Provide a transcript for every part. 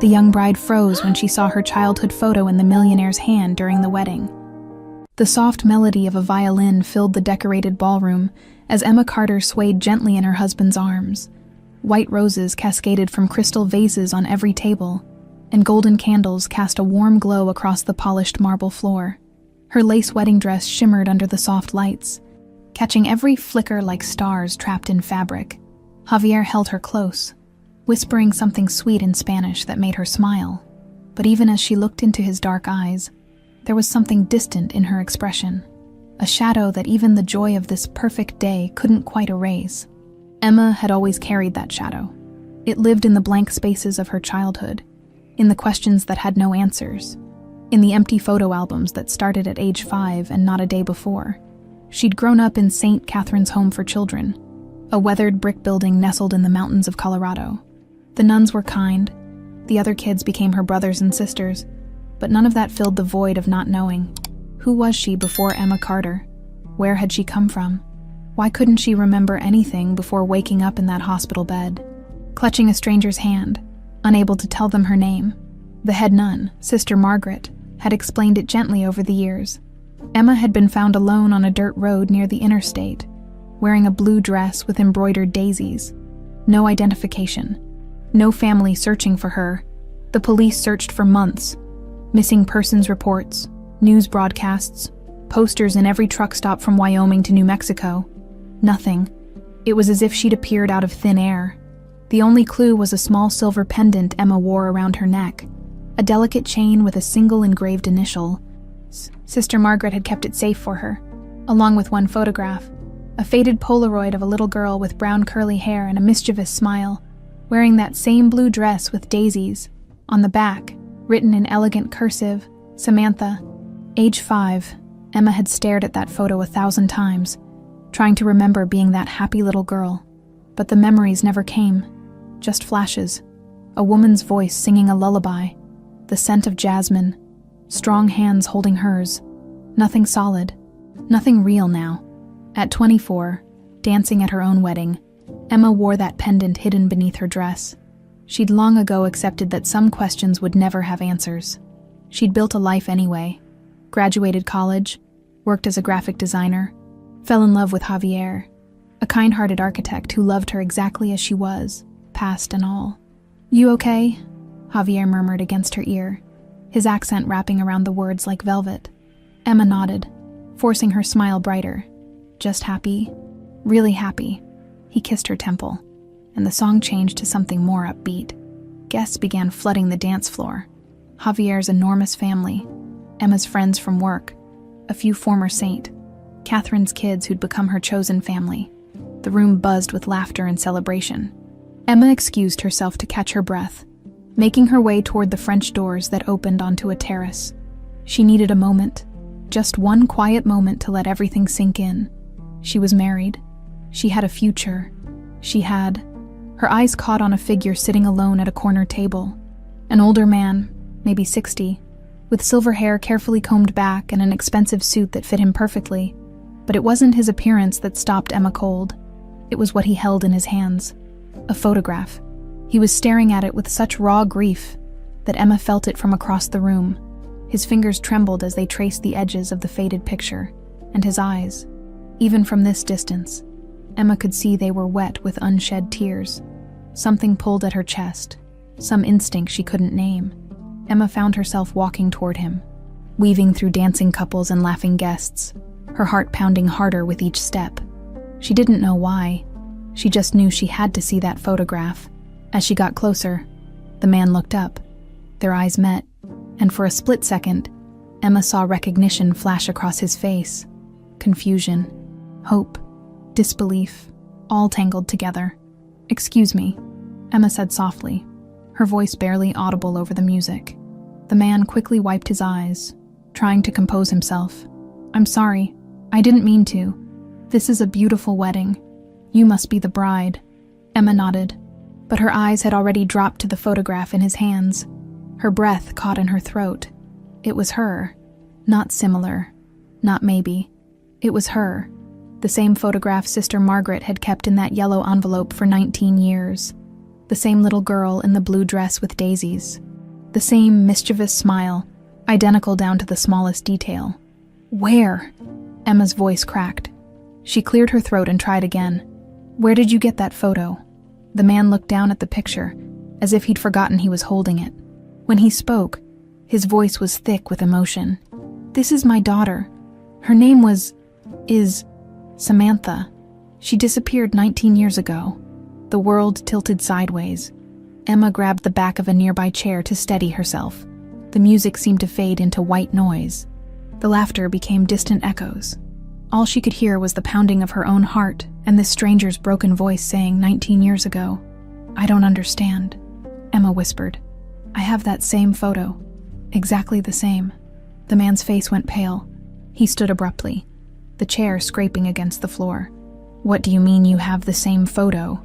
The young bride froze when she saw her childhood photo in the millionaire's hand during the wedding. The soft melody of a violin filled the decorated ballroom as Emma Carter swayed gently in her husband's arms. White roses cascaded from crystal vases on every table, and golden candles cast a warm glow across the polished marble floor. Her lace wedding dress shimmered under the soft lights, catching every flicker like stars trapped in fabric. Javier held her close, whispering something sweet in Spanish that made her smile. But even as she looked into his dark eyes, there was something distant in her expression, a shadow that even the joy of this perfect day couldn't quite erase. Emma had always carried that shadow. It lived in the blank spaces of her childhood, in the questions that had no answers, in the empty photo albums that started at age 5 and not a day before. She'd grown up in St. Catherine's Home for Children, a weathered brick building nestled in the mountains of Colorado. The nuns were kind, the other kids became her brothers and sisters, but none of that filled the void of not knowing. Who was she before Emma Carter? Where had she come from? Why couldn't she remember anything before waking up in that hospital bed? Clutching a stranger's hand, unable to tell them her name, the head nun, Sister Margaret, had explained it gently over the years. Emma had been found alone on a dirt road near the interstate, wearing a blue dress with embroidered daisies. No identification. No family searching for her. The police searched for months. Missing persons reports, news broadcasts, posters in every truck stop from Wyoming to New Mexico. Nothing. It was as if she'd appeared out of thin air. The only clue was a small silver pendant Emma wore around her neck, a delicate chain with a single engraved initial. Sister Margaret had kept it safe for her, along with one photograph, a faded Polaroid of a little girl with brown curly hair and a mischievous smile, wearing that same blue dress with daisies. On the back, written in elegant cursive, Samantha. Age 5, Emma had stared at that photo 1,000 times, trying to remember being that happy little girl. But the memories never came, just flashes. A woman's voice singing a lullaby, the scent of jasmine, strong hands holding hers. Nothing solid, nothing real now. At 24, dancing at her own wedding, Emma wore that pendant hidden beneath her dress. She'd long ago accepted that some questions would never have answers. She'd built a life anyway, graduated college, worked as a graphic designer, fell in love with Javier, a kind-hearted architect who loved her exactly as she was, past and all. "You okay?" Javier murmured against her ear, his accent wrapping around the words like velvet. Emma nodded, forcing her smile brighter. "Just happy, really happy." He kissed her temple, and the song changed to something more upbeat. Guests began flooding the dance floor. Javier's enormous family, Emma's friends from work, a few former St. Catherine's kids who'd become her chosen family. The room buzzed with laughter and celebration. Emma excused herself to catch her breath, making her way toward the French doors that opened onto a terrace. She needed a moment, just one quiet moment to let everything sink in. She was married. She had a future. Her eyes caught on a figure sitting alone at a corner table. An older man, maybe 60, with silver hair carefully combed back and an expensive suit that fit him perfectly. But it wasn't his appearance that stopped Emma cold. It was what he held in his hands. A photograph. He was staring at it with such raw grief that Emma felt it from across the room. His fingers trembled as they traced the edges of the faded picture, and his eyes, even from this distance, Emma could see they were wet with unshed tears. Something pulled at her chest, some instinct she couldn't name. Emma found herself walking toward him, weaving through dancing couples and laughing guests, her heart pounding harder with each step. She didn't know why. She just knew she had to see that photograph. As she got closer, the man looked up. Their eyes met, and for a split second, Emma saw recognition flash across his face. Confusion, hope, disbelief, all tangled together. "Excuse me," Emma said softly, her voice barely audible over the music. The man quickly wiped his eyes, trying to compose himself. "I'm sorry. I didn't mean to. This is a beautiful wedding. You must be the bride." Emma nodded, but her eyes had already dropped to the photograph in his hands. Her breath caught in her throat. It was her. Not similar. Not maybe. It was her. The same photograph Sister Margaret had kept in that yellow envelope for 19 years. The same little girl in the blue dress with daisies. The same mischievous smile, identical down to the smallest detail. "Where?" Emma's voice cracked. She cleared her throat and tried again. "Where did you get that photo?" The man looked down at the picture, as if he'd forgotten he was holding it. When he spoke, his voice was thick with emotion. "This is my daughter. Her name is Samantha. She disappeared 19 years ago." The world tilted sideways. Emma grabbed the back of a nearby chair to steady herself. The music seemed to fade into white noise. The laughter became distant echoes. All she could hear was the pounding of her own heart and this stranger's broken voice saying 19 years ago. "I don't understand," Emma whispered. "I have that same photo. Exactly the same." The man's face went pale. He stood abruptly, the chair scraping against the floor. "What do you mean you have the same photo?"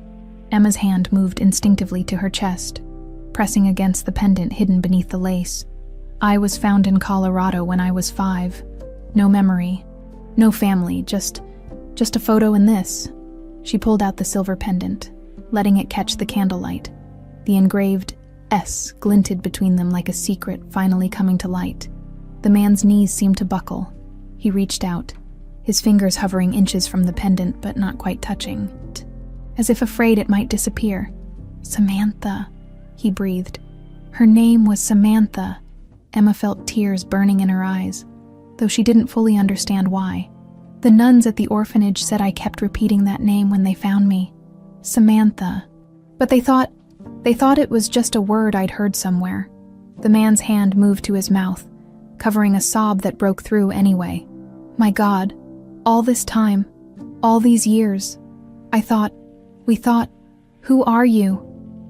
Emma's hand moved instinctively to her chest, pressing against the pendant hidden beneath the lace. "I was found in Colorado when I was 5. No memory, no family, just a photo in this." She pulled out the silver pendant, letting it catch the candlelight. The engraved S glinted between them like a secret finally coming to light. The man's knees seemed to buckle. He reached out, his fingers hovering inches from the pendant but not quite touching, as if afraid it might disappear. "Samantha," he breathed. Her name was Samantha. Emma felt tears burning in her eyes, though she didn't fully understand why. "The nuns at the orphanage said I kept repeating that name when they found me. Samantha. But they thought it was just a word I'd heard somewhere." The man's hand moved to his mouth, covering a sob that broke through anyway. "My God, all this time, all these years, we thought, who are you?"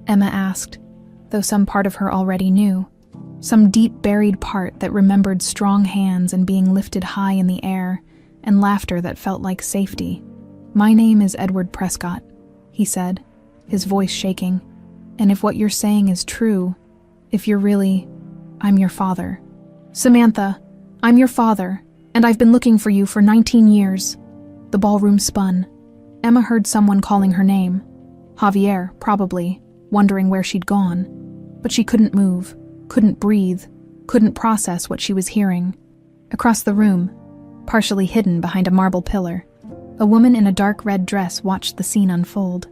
Emma asked, though some part of her already knew. Some deep buried part that remembered strong hands and being lifted high in the air, and laughter that felt like safety. "My name is Edward Prescott," he said, his voice shaking. "And if what you're saying is true, if you're really, I'm your father." "Samantha, I'm your father, and I've been looking for you for 19 years. The ballroom spun. Emma heard someone calling her name. Javier, probably, wondering where she'd gone. But she couldn't move, couldn't breathe, couldn't process what she was hearing. Across the room, partially hidden behind a marble pillar, a woman in a dark red dress watched the scene unfold.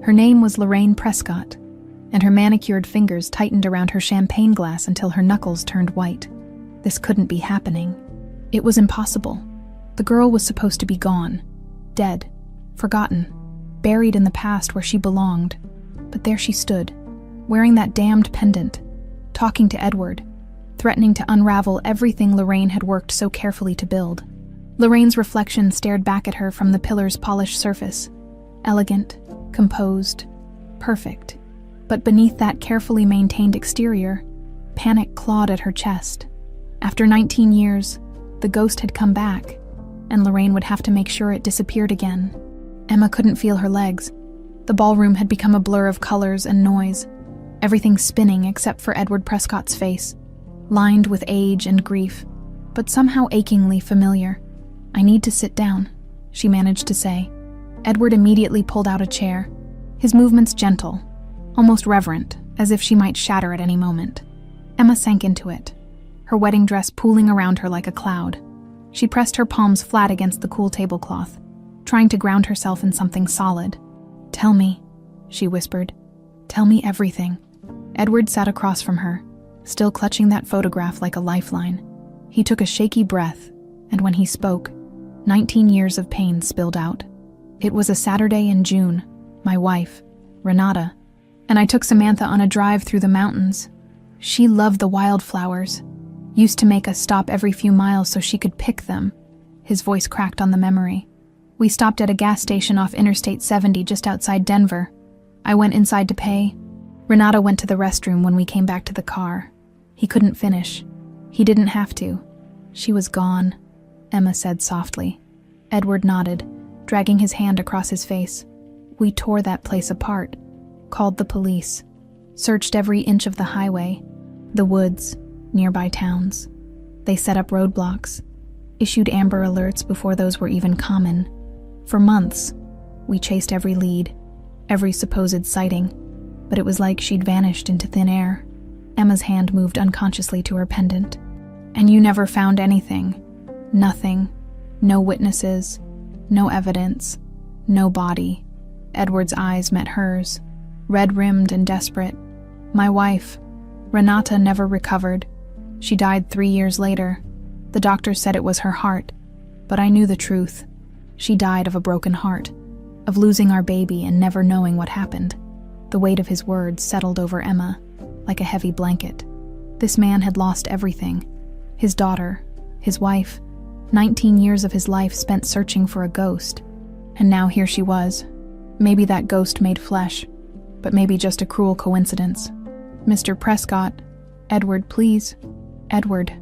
Her name was Lorraine Prescott, and her manicured fingers tightened around her champagne glass until her knuckles turned white. This couldn't be happening. It was impossible. The girl was supposed to be gone, dead, forgotten, buried in the past where she belonged. But there she stood, wearing that damned pendant, talking to Edward, threatening to unravel everything Lorraine had worked so carefully to build. Lorraine's reflection stared back at her from the pillar's polished surface, elegant, composed, perfect. But beneath that carefully maintained exterior, panic clawed at her chest. After 19 years, the ghost had come back, and Lorraine would have to make sure it disappeared again. Emma couldn't feel her legs. The ballroom had become a blur of colors and noise, everything spinning except for Edward Prescott's face, lined with age and grief, but somehow achingly familiar. "I need to sit down," she managed to say. Edward immediately pulled out a chair, his movements gentle, almost reverent, as if she might shatter at any moment. Emma sank into it, her wedding dress pooling around her like a cloud. She pressed her palms flat against the cool tablecloth, trying to ground herself in something solid. "Tell me," she whispered. "Tell me everything." Edward sat across from her, still clutching that photograph like a lifeline. He took a shaky breath, and when he spoke, 19 years of pain spilled out. "It was a Saturday in June. My wife, Renata, and I took Samantha on a drive through the mountains. She loved the wildflowers, used to make us stop every few miles so she could pick them." His voice cracked on the memory. "We stopped at a gas station off Interstate 70 just outside Denver. I went inside to pay. Renata went to the restroom when we came back to the car. He couldn't finish. He didn't have to. She was gone," Emma said softly. Edward nodded, dragging his hand across his face. "We tore that place apart, called the police, searched every inch of the highway, the woods, nearby towns. They set up roadblocks, issued Amber Alerts before those were even common. For months, we chased every lead, every supposed sighting, but it was like she'd vanished into thin air. Emma's hand moved unconsciously to her pendant. And you never found anything? Nothing. No witnesses. No evidence. No body. Edward's eyes met hers, red-rimmed and desperate. My wife, Renata, never recovered. She died 3 years later. The doctor said it was her heart, but I knew the truth. She died of a broken heart, of losing our baby and never knowing what happened. The weight of his words settled over Emma, like a heavy blanket. This man had lost everything. His daughter, his wife, 19 years of his life spent searching for a ghost. And now here she was. Maybe that ghost made flesh, but maybe just a cruel coincidence. Mr. Prescott, Edward, please. Edward,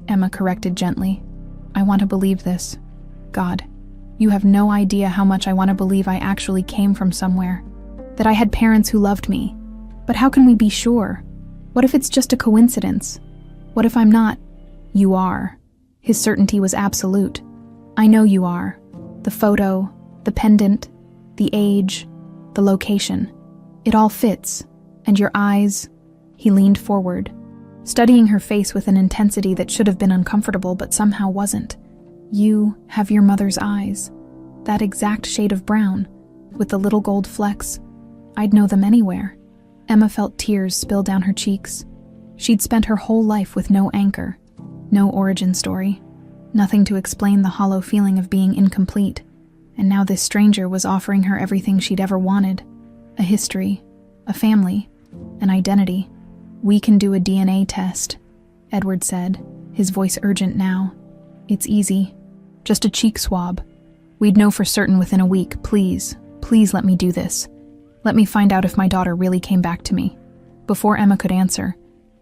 Emma corrected gently. I want to believe this. God, you have no idea how much I want to believe I actually came from somewhere, that I had parents who loved me. But how can we be sure? What if it's just a coincidence? What if I'm not? You are. His certainty was absolute. I know you are. The photo, the pendant, the age, the location. It all fits. And your eyes. He leaned forward, studying her face with an intensity that should have been uncomfortable but somehow wasn't. You have your mother's eyes. That exact shade of brown, with the little gold flecks. I'd know them anywhere. Emma felt tears spill down her cheeks. She'd spent her whole life with no anchor, no origin story, nothing to explain the hollow feeling of being incomplete. And now this stranger was offering her everything she'd ever wanted. A history, a family, an identity. We can do a DNA test, Edward said, his voice urgent now. It's easy. Just a cheek swab. We'd know for certain within a week. Please, please let me do this. Let me find out if my daughter really came back to me. Before Emma could answer,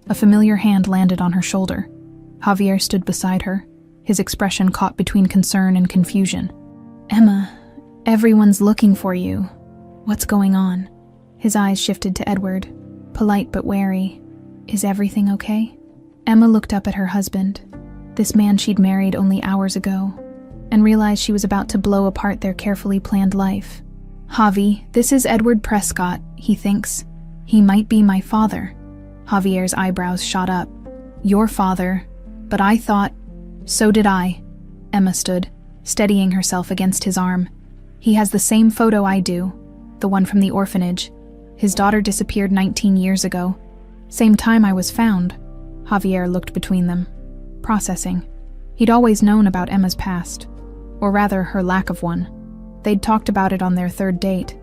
a familiar hand landed on her shoulder. Javier stood beside her, his expression caught between concern and confusion. Emma, everyone's looking for you. What's going on? His eyes shifted to Edward, polite but wary. Is everything okay? Emma looked up at her husband, this man she'd married only hours ago, and realized she was about to blow apart their carefully planned life. Javi, this is Edward Prescott, he thinks. He might be my father. Javier's eyebrows shot up. Your father, but I thought... So did I. Emma stood, steadying herself against his arm. He has the same photo I do, the one from the orphanage. His daughter disappeared 19 years ago. Same time I was found. Javier looked between them, processing. He'd always known about Emma's past, or rather her lack of one. They'd talked about it on their third date,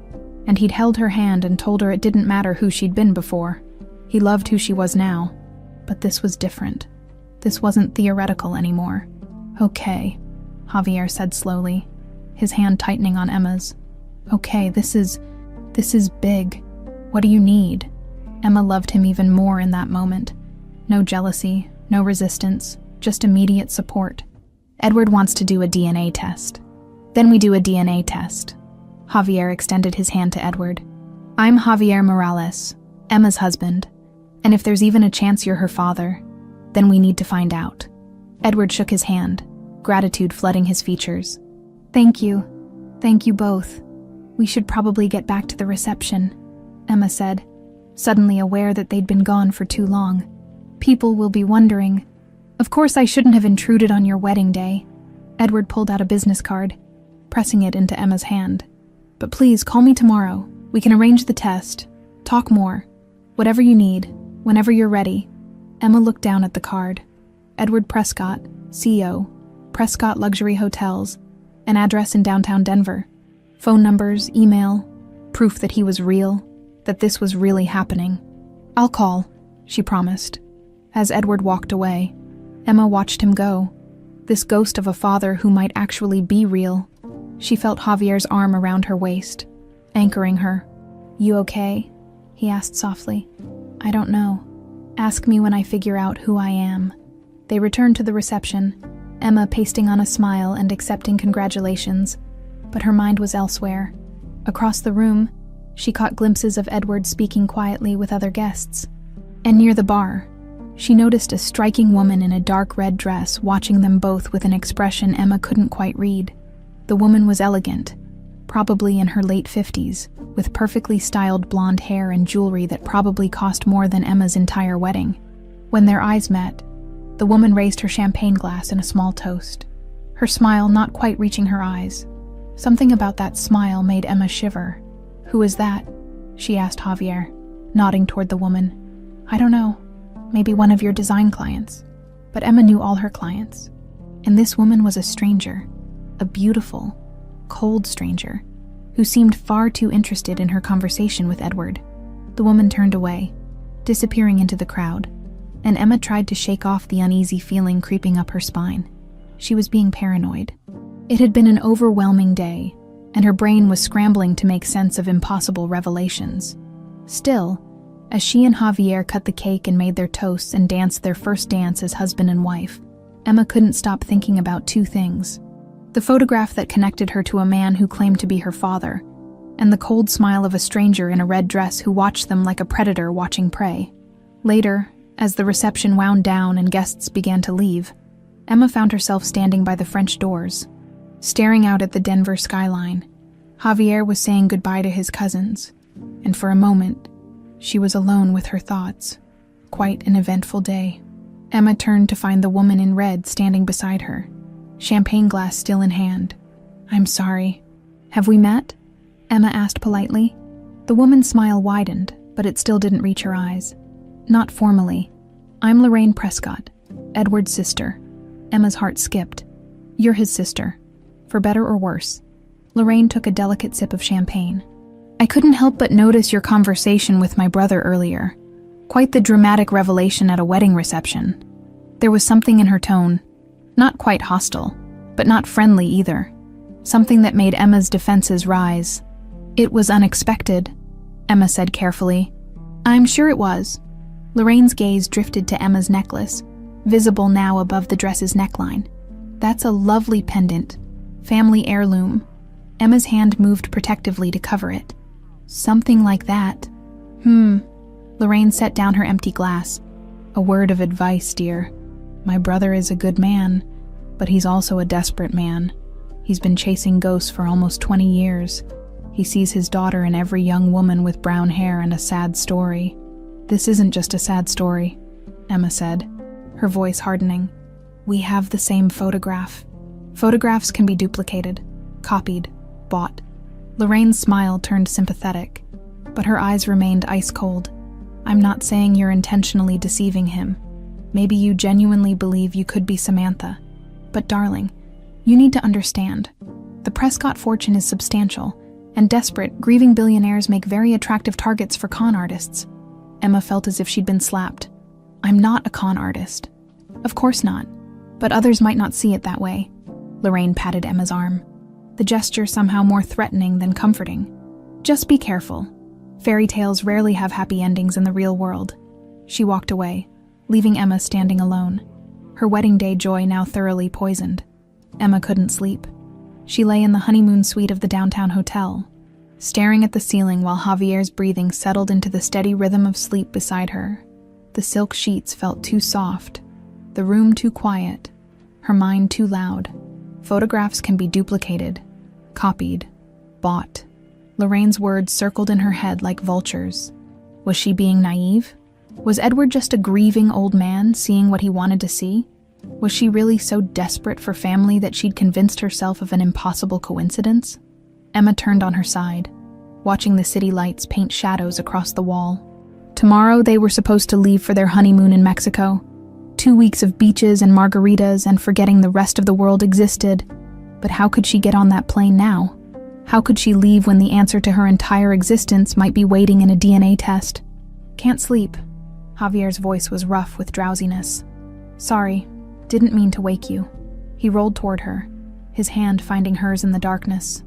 and he'd held her hand and told her it didn't matter who she'd been before. He loved who she was now, but this was different. This wasn't theoretical anymore. Okay, Javier said slowly, his hand tightening on Emma's. Okay, this is big. What do you need? Emma loved him even more in that moment. No jealousy, no resistance, just immediate support. Edward wants to do a DNA test. Then we do a DNA test. Javier extended his hand to Edward. I'm Javier Morales, Emma's husband, and if there's even a chance you're her father, then we need to find out. Edward shook his hand, gratitude flooding his features. Thank you. Thank you both. We should probably get back to the reception, Emma said, suddenly aware that they'd been gone for too long. People will be wondering. Of course I shouldn't have intruded on your wedding day. Edward pulled out a business card, pressing it into Emma's hand. But please call me tomorrow. We can arrange the test. Talk more. Whatever you need, whenever you're ready. Emma looked down at the card. Edward Prescott, CEO, Prescott Luxury Hotels, an address in downtown Denver. Phone numbers, email, proof that he was real, that this was really happening. I'll call, she promised. As Edward walked away, Emma watched him go. This ghost of a father who might actually be real. She felt Javier's arm around her waist, anchoring her. You okay? He asked softly. I don't know. Ask me when I figure out who I am. They returned to the reception, Emma pasting on a smile and accepting congratulations, but her mind was elsewhere. Across the room, she caught glimpses of Edward speaking quietly with other guests. And near the bar, she noticed a striking woman in a dark red dress watching them both with an expression Emma couldn't quite read. The woman was elegant, probably in her late 50s, with perfectly styled blonde hair and jewelry that probably cost more than Emma's entire wedding. When their eyes met, the woman raised her champagne glass in a small toast, her smile not quite reaching her eyes. Something about that smile made Emma shiver. "Who is that?" she asked Javier, nodding toward the woman. "I don't know. Maybe one of your design clients." But Emma knew all her clients. And this woman was a stranger, a beautiful, cold stranger, who seemed far too interested in her conversation with Edward. The woman turned away, disappearing into the crowd, and Emma tried to shake off the uneasy feeling creeping up her spine. She was being paranoid. It had been an overwhelming day, and her brain was scrambling to make sense of impossible revelations. Still, as she and Javier cut the cake and made their toasts and danced their first dance as husband and wife, Emma couldn't stop thinking about two things: the photograph that connected her to a man who claimed to be her father, and the cold smile of a stranger in a red dress who watched them like a predator watching prey. Later, as the reception wound down and guests began to leave, Emma found herself standing by the French doors, staring out at the Denver skyline. Javier was saying goodbye to his cousins, and for a moment, she was alone with her thoughts. Quite an eventful day. Emma turned to find the woman in red standing beside her, champagne glass still in hand. "I'm sorry. Have we met?" Emma asked politely. The woman's smile widened, but it still didn't reach her eyes. "Not formally. I'm Lorraine Prescott, Edward's sister." Emma's heart skipped. "You're his sister. For better or worse." Lorraine took a delicate sip of champagne. "I couldn't help but notice your conversation with my brother earlier. Quite the dramatic revelation at a wedding reception." There was something in her tone, not quite hostile, but not friendly either. Something that made Emma's defenses rise. "It was unexpected," Emma said carefully. "I'm sure it was." Lorraine's gaze drifted to Emma's necklace, visible now above the dress's neckline. "That's a lovely pendant. Family heirloom." Emma's hand moved protectively to cover it. "Something like that." Lorraine set down her empty glass. "A word of advice, dear. My brother is a good man, but he's also a desperate man. He's been chasing ghosts for almost 20 years. He sees his daughter in every young woman with brown hair and a sad story." "This isn't just a sad story," Emma said, her voice hardening. "We have the same photograph. Photographs can be duplicated, copied, bought." Lorraine's smile turned sympathetic, but her eyes remained ice cold. "I'm not saying you're intentionally deceiving him. Maybe you genuinely believe you could be Samantha. But darling, you need to understand. The Prescott fortune is substantial, and desperate, grieving billionaires make very attractive targets for con artists." Emma felt as if she'd been slapped. "I'm not a con artist." "Of course not, but others might not see it that way." Lorraine patted Emma's arm, the gesture somehow more threatening than comforting. "Just be careful. Fairy tales rarely have happy endings in the real world." She walked away, leaving Emma standing alone, her wedding day joy now thoroughly poisoned. Emma couldn't sleep. She lay in the honeymoon suite of the downtown hotel, staring at the ceiling while Javier's breathing settled into the steady rhythm of sleep beside her. The silk sheets felt too soft, the room too quiet, her mind too loud. Photographs can be duplicated, copied, bought. Lorraine's words circled in her head like vultures. Was she being naive? Was Edward just a grieving old man seeing what he wanted to see? Was she really so desperate for family that she'd convinced herself of an impossible coincidence? Emma turned on her side, watching the city lights paint shadows across the wall. Tomorrow they were supposed to leave for their honeymoon in Mexico. 2 weeks of beaches and margaritas and forgetting the rest of the world existed. But how could she get on that plane now? How could she leave when the answer to her entire existence might be waiting in a DNA test? "Can't sleep." Javier's voice was rough with drowsiness. "Sorry, didn't mean to wake you." He rolled toward her, his hand finding hers in the darkness.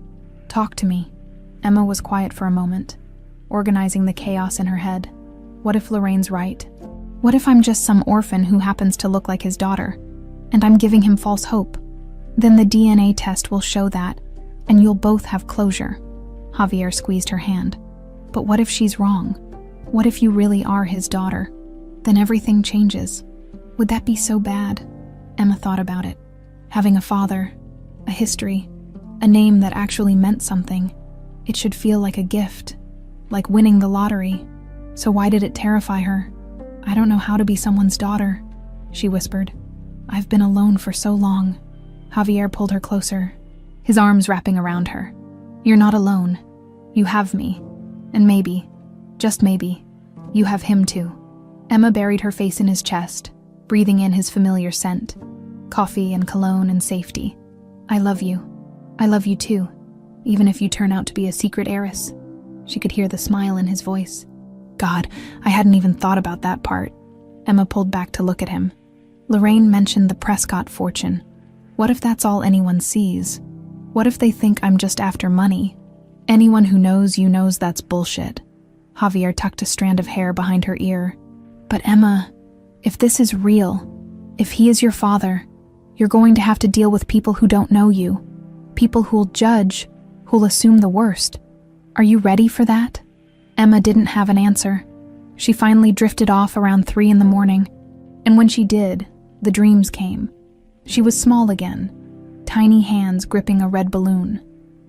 "Talk to me." Emma was quiet for a moment, organizing the chaos in her head. What if Lorraine's right? What if I'm just some orphan who happens to look like his daughter, and I'm giving him false hope? Then the DNA test will show that, and you'll both have closure. Javier squeezed her hand. But what if she's wrong? What if you really are his daughter? Then everything changes. Would that be so bad? Emma thought about it. Having a father, a history, A name that actually meant something. It should feel like a gift, like winning the lottery. So why did it terrify her? I don't know how to be someone's daughter, she whispered. I've been alone for so long. Javier pulled her closer, his arms wrapping around her. You're not alone. You have me. And maybe, just maybe, you have him too. Emma buried her face in his chest, breathing in his familiar scent. Coffee and cologne and safety. I love you. I love you too, even if you turn out to be a secret heiress. She could hear the smile in his voice. God, I hadn't even thought about that part. Emma pulled back to look at him. Lorraine mentioned the Prescott fortune. What if that's all anyone sees? What if they think I'm just after money? Anyone who knows you knows that's bullshit. Javier tucked a strand of hair behind her ear. But Emma, if this is real, if he is your father, you're going to have to deal with people who don't know you. People who'll judge, who'll assume the worst. Are you ready for that? Emma didn't have an answer. She finally drifted off around 3 a.m, and when she did, the dreams came. She was small again, tiny hands gripping a red balloon.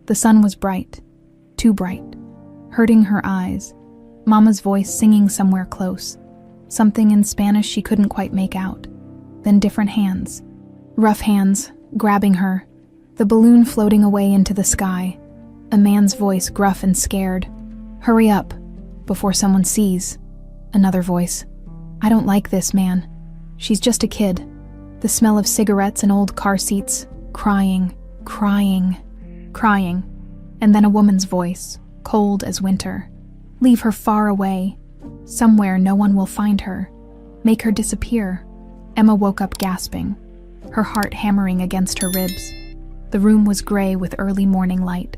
The sun was bright, too bright, hurting her eyes. Mama's voice singing somewhere close, something in Spanish she couldn't quite make out. Then different hands, rough hands, grabbing her, the balloon floating away into the sky. A man's voice, gruff and scared. Hurry up, before someone sees. Another voice. I don't like this, man. She's just a kid. The smell of cigarettes and old car seats. Crying, crying, crying. And then a woman's voice, cold as winter. Leave her far away. Somewhere no one will find her. Make her disappear. Emma woke up gasping, her heart hammering against her ribs. The room was gray with early morning light.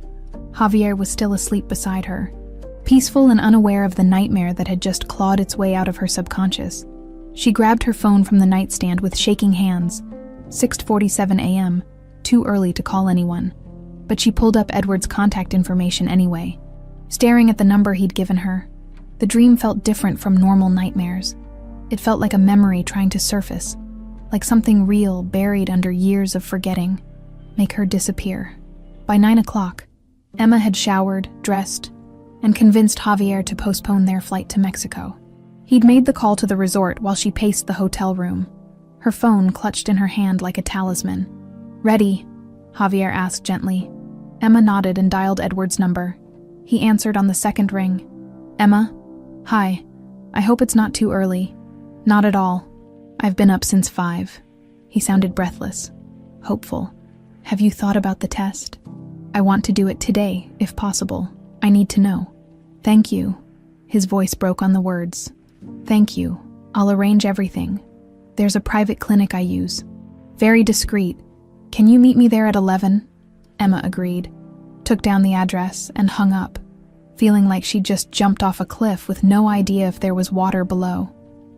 Javier was still asleep beside her, peaceful and unaware of the nightmare that had just clawed its way out of her subconscious. She grabbed her phone from the nightstand with shaking hands. 6:47 a.m., too early to call anyone. But she pulled up Edward's contact information anyway. Staring at the number he'd given her, the dream felt different from normal nightmares. It felt like a memory trying to surface, like something real buried under years of forgetting. Make her disappear. By 9 o'clock, Emma had showered, dressed, and convinced Javier to postpone their flight to Mexico. He'd made the call to the resort while she paced the hotel room, her phone clutched in her hand like a talisman. Ready? Javier asked gently. Emma nodded and dialed Edward's number. He answered on the second ring. Emma? Hi. I hope it's not too early. Not at all. I've been up since 5. He sounded breathless, hopeful. Have you thought about the test? I want to do it today, if possible. I need to know. Thank you. His voice broke on the words. Thank you. I'll arrange everything. There's a private clinic I use. Very discreet. Can you meet me there at 11? Emma agreed, took down the address, and hung up, feeling like she'd just jumped off a cliff with no idea if there was water below.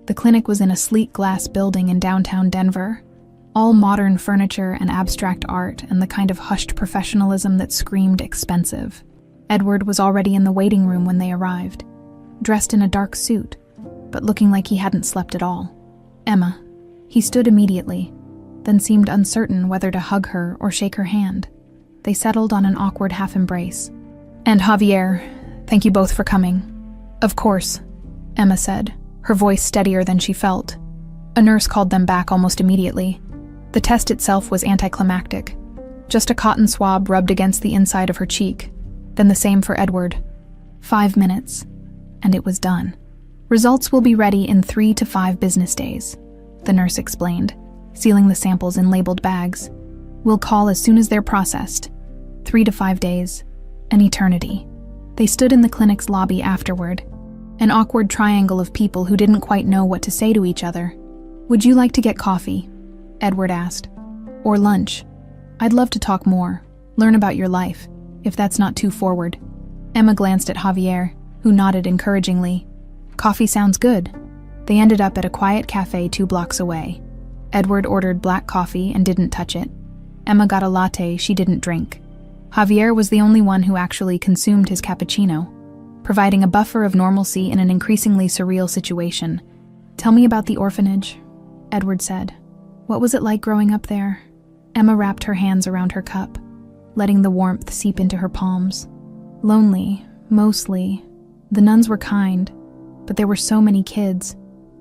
The clinic was in a sleek glass building in downtown Denver. All modern furniture and abstract art and the kind of hushed professionalism that screamed expensive. Edward was already in the waiting room when they arrived, dressed in a dark suit, but looking like he hadn't slept at all. Emma. He stood immediately, then seemed uncertain whether to hug her or shake her hand. They settled on an awkward half-embrace. And Javier, thank you both for coming. Of course, Emma said, her voice steadier than she felt. A nurse called them back almost immediately. The test itself was anticlimactic. Just a cotton swab rubbed against the inside of her cheek, then the same for Edward. 5 minutes, and it was done. Results will be ready in 3 to 5 business days, the nurse explained, sealing the samples in labeled bags. We'll call as soon as they're processed. 3 to 5 days, an eternity. They stood in the clinic's lobby afterward, an awkward triangle of people who didn't quite know what to say to each other. Would you like to get coffee? Edward asked. Or lunch? I'd love to talk more, learn about your life, if that's not too forward. Emma glanced at Javier, who nodded encouragingly. Coffee sounds good. They ended up at a quiet cafe 2 blocks away. Edward ordered black coffee and didn't touch it. Emma got a latte she didn't drink. Javier was the only one who actually consumed his cappuccino, providing a buffer of normalcy in an increasingly surreal situation. Tell me about the orphanage, Edward said. What was it like growing up there? Emma wrapped her hands around her cup. letting the warmth seep into her palms. Lonely, mostly. The nuns were kind, but there were so many kids,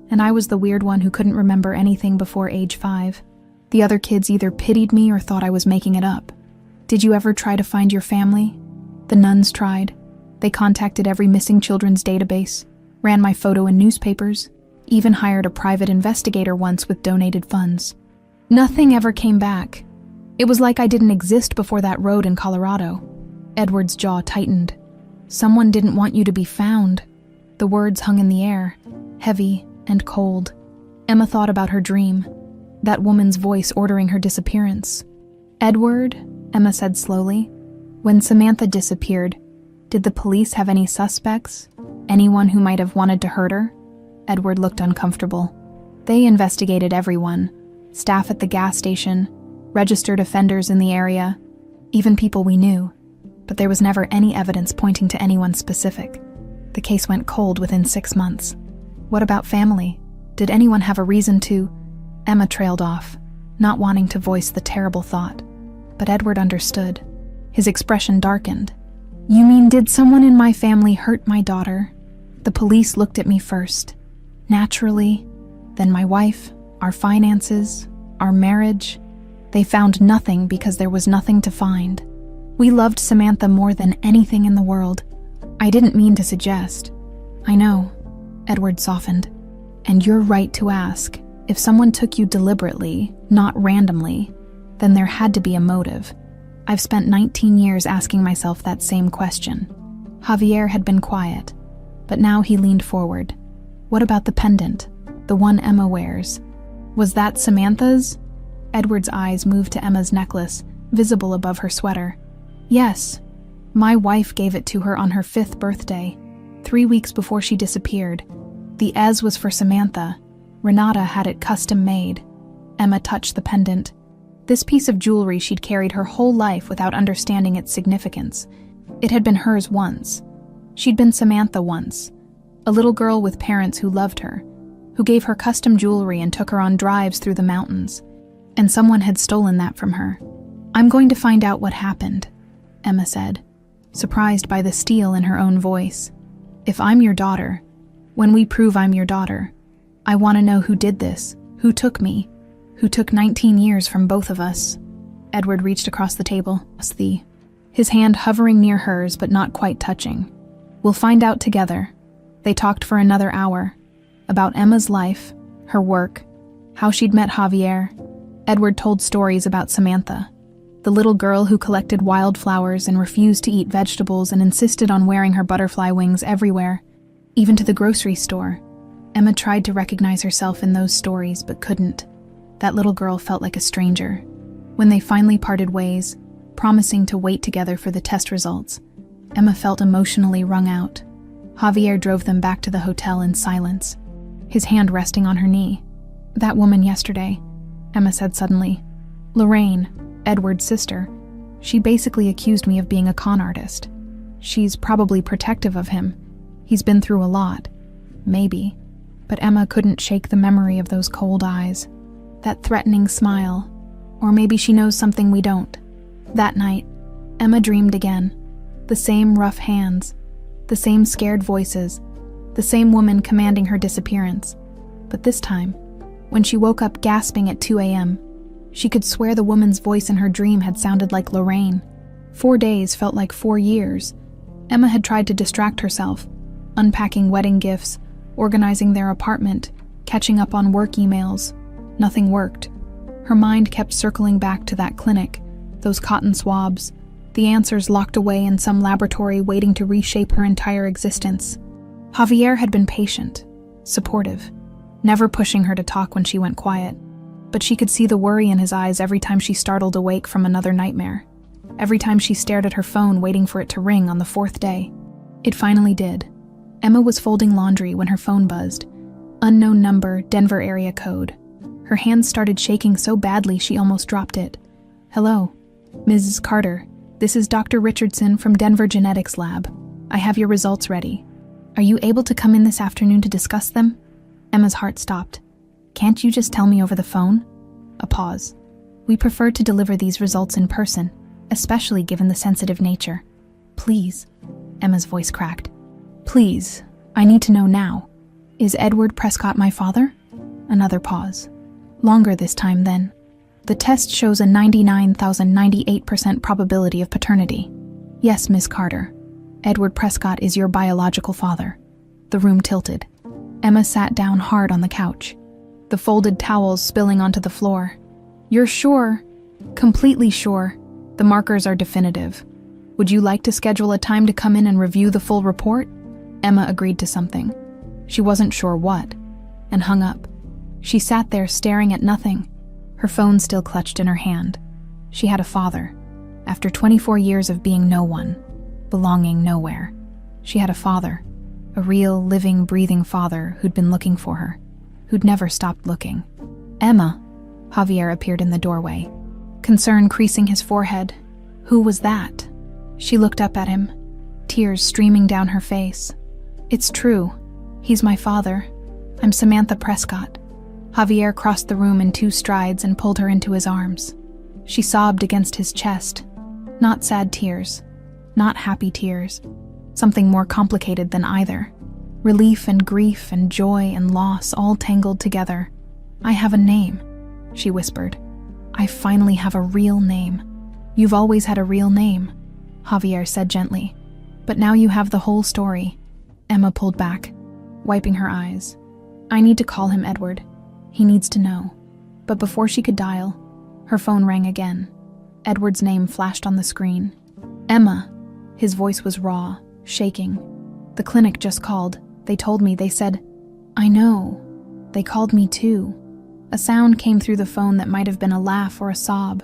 and I was the weird one who couldn't remember anything before age 5. The other kids either pitied me or thought I was making it up. Did you ever try to find your family? The nuns tried. They contacted every missing children's database, ran my photo in newspapers, even hired a private investigator once with donated funds. Nothing ever came back. It was like I didn't exist before that road in Colorado. Edward's jaw tightened. Someone didn't want you to be found. The words hung in the air, heavy and cold. Emma thought about her dream, that woman's voice ordering her disappearance. Edward, Emma said slowly, when Samantha disappeared, did the police have any suspects? Anyone who might have wanted to hurt her? Edward looked uncomfortable. They investigated everyone. Staff at the gas station, registered offenders in the area, even people we knew. But there was never any evidence pointing to anyone specific. The case went cold within 6 months. What about family? Did anyone have a reason to? Emma trailed off, not wanting to voice the terrible thought. But Edward understood. His expression darkened. You mean, did someone in my family hurt my daughter? The police looked at me first. Naturally. Then my wife, our finances, our marriage. They found nothing because there was nothing to find. We loved Samantha more than anything in the world. I didn't mean to suggest. I know. Edward softened. And you're right to ask. If someone took you deliberately, not randomly, then there had to be a motive. I've spent 19 years asking myself that same question. Javier had been quiet, but now he leaned forward. What about the pendant? The one Emma wears? Was that Samantha's? Edward's eyes moved to Emma's necklace, visible above her sweater. Yes. My wife gave it to her on her 5th birthday, 3 weeks before she disappeared. The Ez was for Samantha. Renata had it custom made. Emma touched the pendant. This piece of jewelry she'd carried her whole life without understanding its significance. It had been hers once. She'd been Samantha once, a little girl with parents who loved her, who gave her custom jewelry and took her on drives through the mountains. And someone had stolen that from her. I'm going to find out what happened, Emma said, surprised by the steel in her own voice. If I'm your daughter, when we prove I'm your daughter, I want to know who did this, who took me, who took 19 years from both of us. Edward reached across the table, his hand hovering near hers but not quite touching. We'll find out together. They talked for another hour, about Emma's life, her work, how she'd met Javier. Edward told stories about Samantha, the little girl who collected wildflowers and refused to eat vegetables and insisted on wearing her butterfly wings everywhere, even to the grocery store. Emma tried to recognize herself in those stories but couldn't. That little girl felt like a stranger. When they finally parted ways, promising to wait together for the test results, Emma felt emotionally wrung out. Javier drove them back to the hotel in silence, his hand resting on her knee. That woman yesterday, Emma said suddenly. Lorraine, Edward's sister. She basically accused me of being a con artist. She's probably protective of him. He's been through a lot. Maybe. But Emma couldn't shake the memory of those cold eyes. That threatening smile. Or maybe she knows something we don't. That night, Emma dreamed again. The same rough hands. The same scared voices. The same woman commanding her disappearance. But this time, when she woke up gasping at 2 a.m., she could swear the woman's voice in her dream had sounded like Lorraine. 4 days felt like 4 years. Emma had tried to distract herself, unpacking wedding gifts, organizing their apartment, catching up on work emails. Nothing worked. Her mind kept circling back to that clinic, those cotton swabs, the answers locked away in some laboratory waiting to reshape her entire existence. Javier had been patient, supportive, never pushing her to talk when she went quiet. But she could see the worry in his eyes every time she startled awake from another nightmare, every time she stared at her phone waiting for it to ring on the 4th day. It finally did. Emma was folding laundry when her phone buzzed. Unknown number, Denver area code. Her hands started shaking so badly she almost dropped it. Hello, Mrs. Carter. This is Dr. Richardson from Denver Genetics Lab. I have your results ready. Are you able to come in this afternoon to discuss them? Emma's heart stopped. Can't you just tell me over the phone? A pause. We prefer to deliver these results in person. especially given the sensitive nature. Please, Emma's voice cracked. Please, I need to know now. Is Edward Prescott my father? Another pause. Longer this time then. The test shows a 99,098% probability of paternity. Yes, Miss Carter. Edward Prescott is your biological father. The room tilted. Emma sat down hard on the couch, the folded towels spilling onto the floor. You're sure? Completely sure. The markers are definitive. Would you like to schedule a time to come in and review the full report? Emma agreed to something. She wasn't sure what, and hung up. She sat there staring at nothing, her phone still clutched in her hand. She had a father. After 24 years of being no one, belonging nowhere, she had a father, a real, living, breathing father who'd been looking for her, who'd never stopped looking. Emma, Javier appeared in the doorway, concern creasing his forehead. Who was that? She looked up at him, tears streaming down her face. It's true. He's my father. I'm Samantha Prescott. Javier crossed the room in 2 strides and pulled her into his arms. She sobbed against his chest. Not sad tears, not happy tears. Something more complicated than either. Relief and grief and joy and loss all tangled together. I have a name, she whispered. I finally have a real name. You've always had a real name, Javier said gently. But now you have the whole story. Emma pulled back, wiping her eyes. I need to call him Edward. He needs to know. But before she could dial, her phone rang again. Edward's name flashed on the screen. Emma. His voice was raw, shaking. The clinic just called. They told me, they said, I know. They called me too. A sound came through the phone that might have been a laugh or a sob.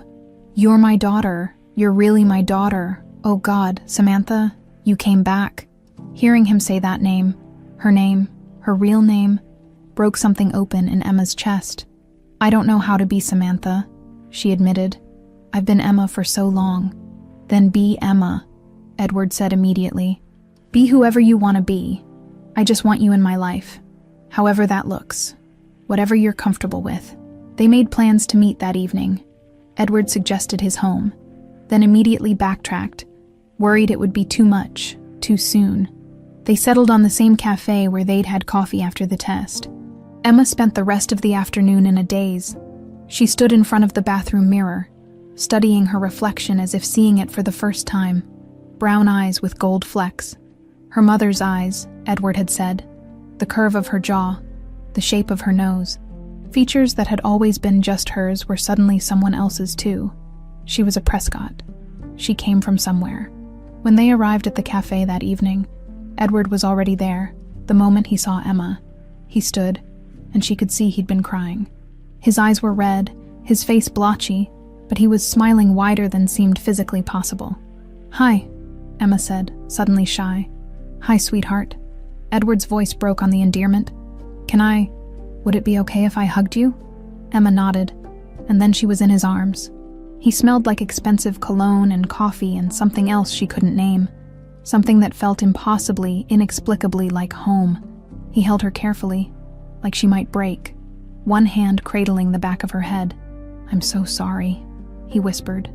You're my daughter. You're really my daughter. Oh God, Samantha, you came back. Hearing him say that name, her real name, broke something open in Emma's chest. I don't know how to be Samantha, she admitted. I've been Emma for so long. Then be Emma, Edward said immediately. Be whoever you want to be. I just want you in my life. However that looks. Whatever you're comfortable with. They made plans to meet that evening. Edward suggested his home, then immediately backtracked, worried it would be too much, too soon. They settled on the same cafe where they'd had coffee after the test. Emma spent the rest of the afternoon in a daze. She stood in front of the bathroom mirror, studying her reflection as if seeing it for the first time. Brown eyes with gold flecks. Her mother's eyes, Edward had said. The curve of her jaw, the shape of her nose. Features that had always been just hers were suddenly someone else's too. She was a Prescott. She came from somewhere. When they arrived at the cafe that evening, Edward was already there, the moment he saw Emma. He stood, and she could see he'd been crying. His eyes were red, his face blotchy, but he was smiling wider than seemed physically possible. Hi, Emma said, suddenly shy. Hi, sweetheart. Edward's voice broke on the endearment. Would it be okay if I hugged you? Emma nodded, and then she was in his arms. He smelled like expensive cologne and coffee and something else she couldn't name. Something that felt impossibly, inexplicably like home. He held her carefully, like she might break, one hand cradling the back of her head. I'm so sorry, he whispered.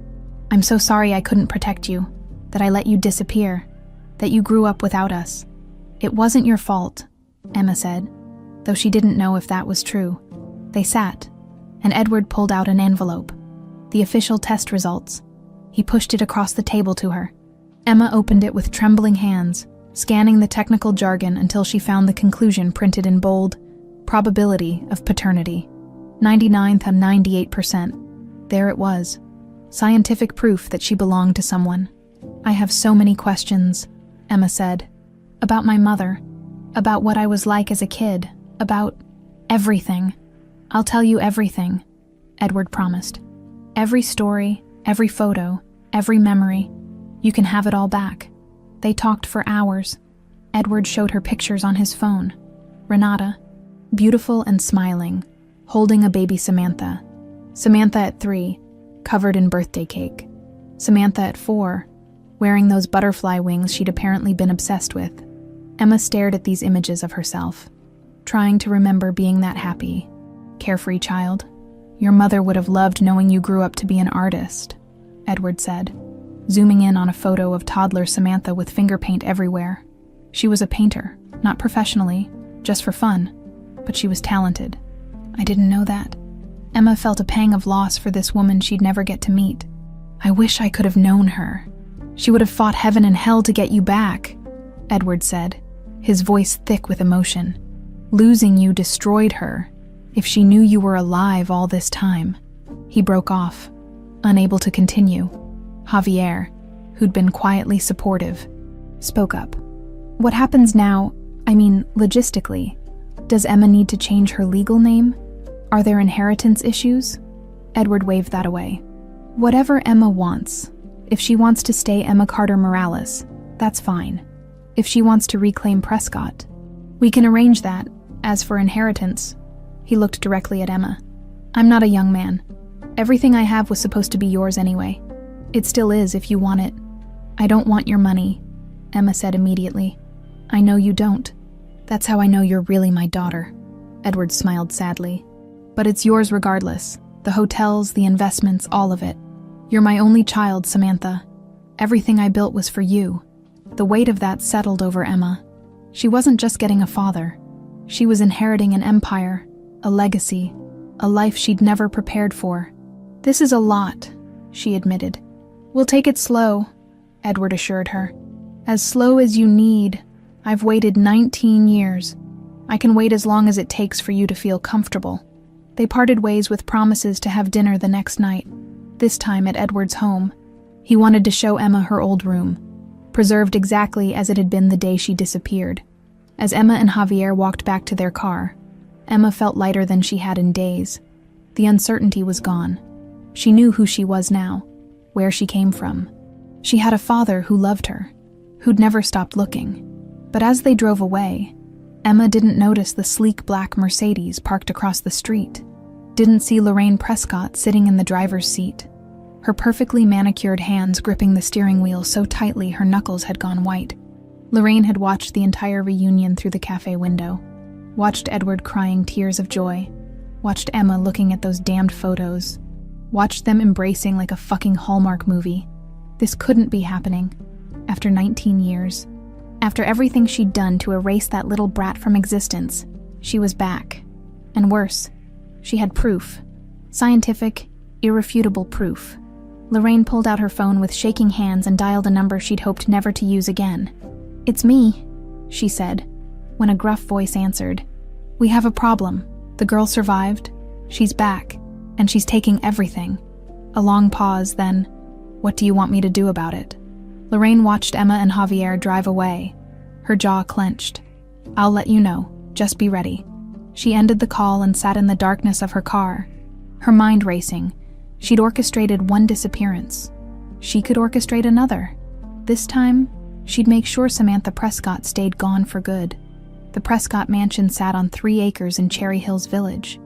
I'm so sorry I couldn't protect you, that I let you disappear, that you grew up without us. It wasn't your fault, Emma said, though she didn't know if that was true. They sat, and Edward pulled out an envelope. The official test results. He pushed it across the table to her. Emma opened it with trembling hands, scanning the technical jargon until she found the conclusion printed in bold. Probability of paternity. 99.98%. There it was. Scientific proof that she belonged to someone. I have so many questions, Emma said. About my mother. About what I was like as a kid. About everything. I'll tell you everything, Edward promised. Every story, every photo, every memory. You can have it all back. They talked for hours. Edward showed her pictures on his phone. Renata, beautiful and smiling, holding a baby Samantha. Samantha at 3, covered in birthday cake. Samantha at 4, wearing those butterfly wings she'd apparently been obsessed with. Emma stared at these images of herself, trying to remember being that happy, carefree child. Your mother would have loved knowing you grew up to be an artist, Edward said. zooming in on a photo of toddler Samantha with finger paint everywhere. She was a painter, not professionally, just for fun, but she was talented. I didn't know that. Emma felt a pang of loss for this woman she'd never get to meet. I wish I could have known her. She would have fought heaven and hell to get you back, Edward said, his voice thick with emotion. Losing you destroyed her. If she knew you were alive all this time. He broke off, unable to continue. Javier, who'd been quietly supportive, spoke up. What happens now, logistically? Does Emma need to change her legal name? Are there inheritance issues? Edward waved that away. Whatever Emma wants. If she wants to stay Emma Carter Morales, that's fine. If she wants to reclaim Prescott, we can arrange that. As for inheritance, he looked directly at Emma. I'm not a young man. Everything I have was supposed to be yours anyway. It still is if you want it. I don't want your money, Emma said immediately. I know you don't. That's how I know you're really my daughter. Edward smiled sadly. But it's yours regardless. The hotels, the investments, all of it. You're my only child, Samantha. Everything I built was for you. The weight of that settled over Emma. She wasn't just getting a father. She was inheriting an empire, a legacy, a life she'd never prepared for. This is a lot, she admitted. We'll take it slow, Edward assured her. As slow as you need. I've waited 19 years. I can wait as long as it takes for you to feel comfortable. They parted ways with promises to have dinner the next night, this time at Edward's home. He wanted to show Emma her old room, preserved exactly as it had been the day she disappeared. As Emma and Javier walked back to their car, Emma felt lighter than she had in days. The uncertainty was gone. She knew who she was now, where she came from. She had a father who loved her, who'd never stopped looking. But as they drove away, Emma didn't notice the sleek black Mercedes parked across the street, didn't see Lorraine Prescott sitting in the driver's seat, her perfectly manicured hands gripping the steering wheel so tightly her knuckles had gone white. Lorraine had watched the entire reunion through the cafe window, watched Edward crying tears of joy, watched Emma looking at those damned photos, watched them embracing like a fucking Hallmark movie. This couldn't be happening. After 19 years. After everything she'd done to erase that little brat from existence, she was back. And worse, she had proof. Scientific, irrefutable proof. Lorraine pulled out her phone with shaking hands and dialed a number she'd hoped never to use again. "It's me," she said, when a gruff voice answered. "We have a problem. The girl survived. She's back, and she's taking everything." A long pause, then, "What do you want me to do about it?" Lorraine watched Emma and Javier drive away, her jaw clenched. "I'll let you know. Just be ready." She ended the call and sat in the darkness of her car, her mind racing. She'd orchestrated one disappearance. She could orchestrate another. This time, she'd make sure Samantha Prescott stayed gone for good. The Prescott mansion sat on 3 acres in Cherry Hills Village,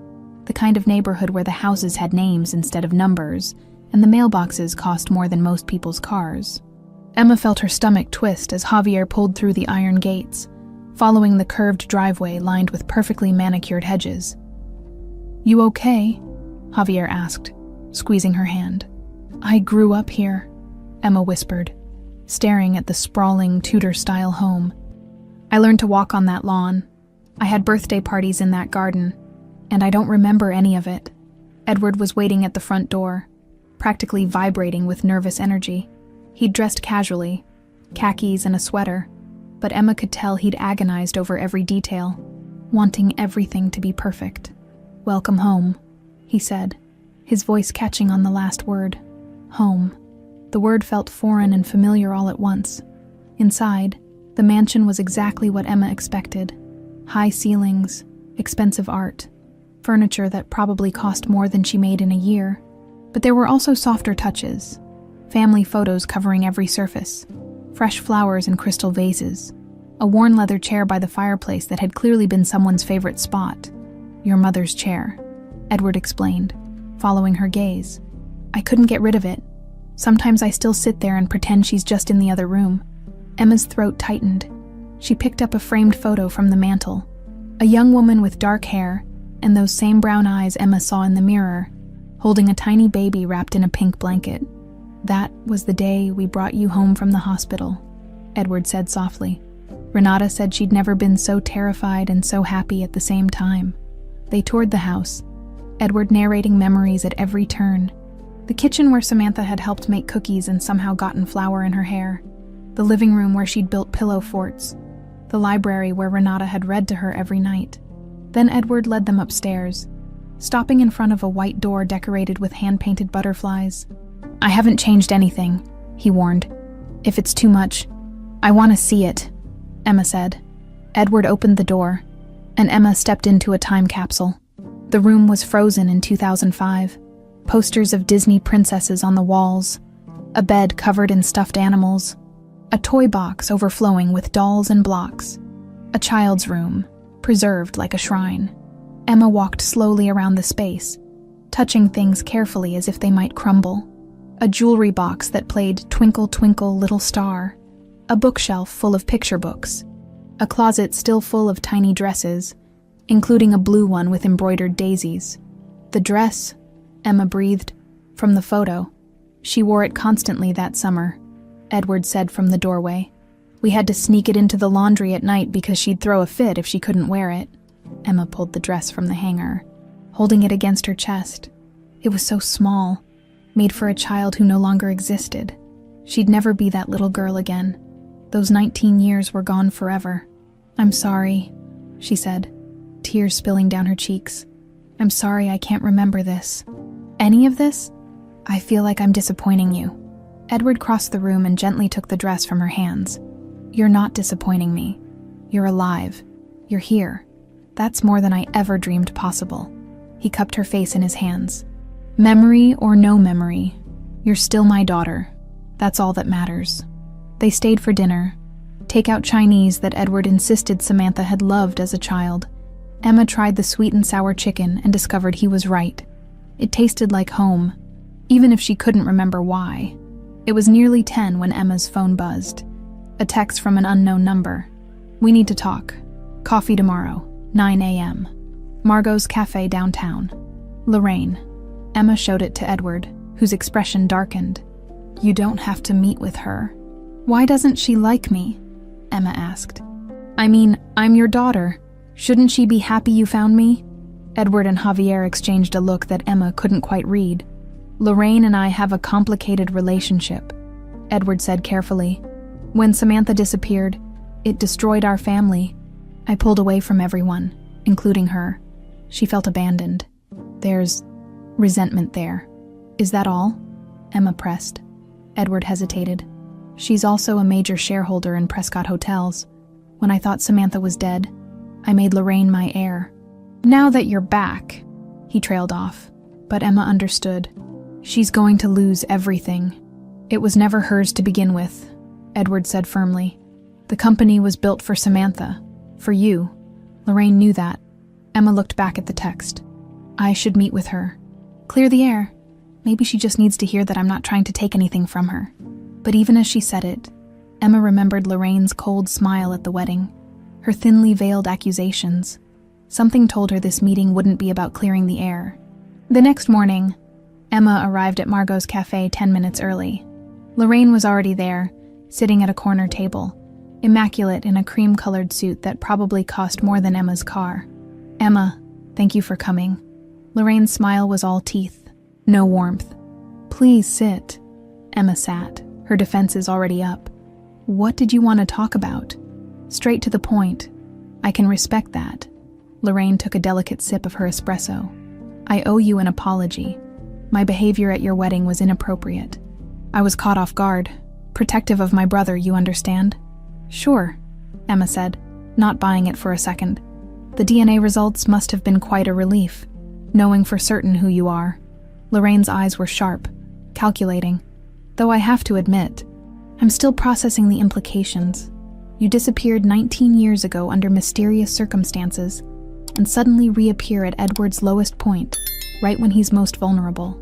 the kind of neighborhood where the houses had names instead of numbers, and the mailboxes cost more than most people's cars. Emma felt her stomach twist as Javier pulled through the iron gates, following the curved driveway lined with perfectly manicured hedges. "You okay?" Javier asked, squeezing her hand. "I grew up here," Emma whispered, staring at the sprawling Tudor-style home. "I learned to walk on that lawn. I had birthday parties in that garden, and I don't remember any of it." Edward was waiting at the front door, practically vibrating with nervous energy. He'd dressed casually, khakis and a sweater, but Emma could tell he'd agonized over every detail, wanting everything to be perfect. "Welcome home," he said, his voice catching on the last word. Home. The word felt foreign and familiar all at once. Inside, the mansion was exactly what Emma expected. High ceilings, expensive art, furniture that probably cost more than she made in a year. But there were also softer touches. Family photos covering every surface, fresh flowers in crystal vases, a worn leather chair by the fireplace that had clearly been someone's favorite spot. "Your mother's chair," Edward explained, following her gaze. "I couldn't get rid of it. Sometimes I still sit there and pretend she's just in the other room." Emma's throat tightened. She picked up a framed photo from the mantel. A young woman with dark hair and those same brown eyes Emma saw in the mirror, holding a tiny baby wrapped in a pink blanket. "That was the day we brought you home from the hospital," Edward said softly. Renata said she'd never been so terrified and so happy at the same time. They toured the house, Edward narrating memories at every turn. The kitchen where Samantha had helped make cookies and somehow gotten flour in her hair. The living room where she'd built pillow forts. The library where Renata had read to her every night. Then Edward led them upstairs, stopping in front of a white door decorated with hand-painted butterflies. "I haven't changed anything," he warned. "If it's too much, I want to see it," Emma said. Edward opened the door, and Emma stepped into a time capsule. The room was frozen in 2005. Posters of Disney princesses on the walls, a bed covered in stuffed animals, a toy box overflowing with dolls and blocks, a child's room, preserved like a shrine. Emma walked slowly around the space, touching things carefully as if they might crumble. A jewelry box that played Twinkle, Twinkle, Little Star, a bookshelf full of picture books, a closet still full of tiny dresses, including a blue one with embroidered daisies. The dress, Emma breathed, from the photo. She wore it constantly that summer, Edward said from the doorway. We had to sneak it into the laundry at night because she'd throw a fit if she couldn't wear it. Emma pulled the dress from the hanger, holding it against her chest. It was so small, made for a child who no longer existed. She'd never be that little girl again. Those 19 years were gone forever. "I'm sorry," she said, tears spilling down her cheeks. "I'm sorry I can't remember this. Any of this? I feel like I'm disappointing you." Edward crossed the room and gently took the dress from her hands. "You're not disappointing me. You're alive. You're here. That's more than I ever dreamed possible." He cupped her face in his hands. "Memory or no memory, you're still my daughter. That's all that matters." They stayed for dinner, takeout Chinese that Edward insisted Samantha had loved as a child. Emma tried the sweet and sour chicken and discovered he was right. It tasted like home, even if she couldn't remember why. It was nearly 10 when Emma's phone buzzed. A text from an unknown number. "We need to talk. Coffee tomorrow, 9 a.m. Margot's Cafe downtown. Lorraine." Emma showed it to Edward, whose expression darkened. "You don't have to meet with her." "Why doesn't she like me?" Emma asked. "I mean, I'm your daughter. Shouldn't she be happy you found me?" Edward and Javier exchanged a look that Emma couldn't quite read. "Lorraine and I have a complicated relationship," Edward said carefully. "When Samantha disappeared, it destroyed our family. I pulled away from everyone, including her. She felt abandoned. There's resentment there." "Is that all?" Emma pressed. Edward hesitated. "She's also a major shareholder in Prescott Hotels. When I thought Samantha was dead, I made Lorraine my heir." "Now that you're back," he trailed off. But Emma understood. "She's going to lose everything." "It was never hers to begin with," Edward said firmly. "The company was built for Samantha, for you. Lorraine knew that." Emma looked back at the text. "I should meet with her. Clear the air. Maybe she just needs to hear that I'm not trying to take anything from her." But even as she said it, Emma remembered Lorraine's cold smile at the wedding, her thinly veiled accusations. Something told her this meeting wouldn't be about clearing the air. The next morning, Emma arrived at Margot's Cafe 10 minutes early. Lorraine was already there, sitting at a corner table, immaculate in a cream-colored suit that probably cost more than Emma's car. "Emma, thank you for coming." Lorraine's smile was all teeth, no warmth. "Please sit." Emma sat, her defenses already up. "What did you want to talk about?" "Straight to the point. I can respect that." Lorraine took a delicate sip of her espresso. "I owe you an apology. My behavior at your wedding was inappropriate. I was caught off guard, protective of my brother, you understand?" "Sure," Emma said, not buying it for a second. "The DNA results must have been quite a relief, knowing for certain who you are." Lorraine's eyes were sharp, calculating. "Though I have to admit, I'm still processing the implications. You disappeared 19 years ago under mysterious circumstances, and suddenly reappear at Edward's lowest point, right when he's most vulnerable."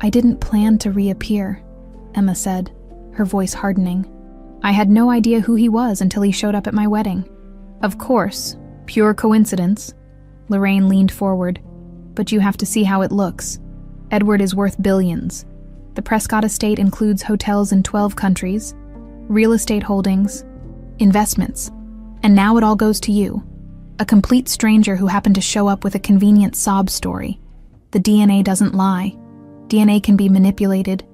"I didn't plan to reappear," Emma said, her voice hardening. "I had no idea who he was until he showed up at my wedding." "Of course, pure coincidence." Lorraine leaned forward. "But you have to see how it looks. Edward is worth billions. The Prescott estate includes hotels in 12 countries, real estate holdings, investments, and now it all goes to you, a complete stranger who happened to show up with a convenient sob story. The DNA doesn't lie. DNA can be manipulated.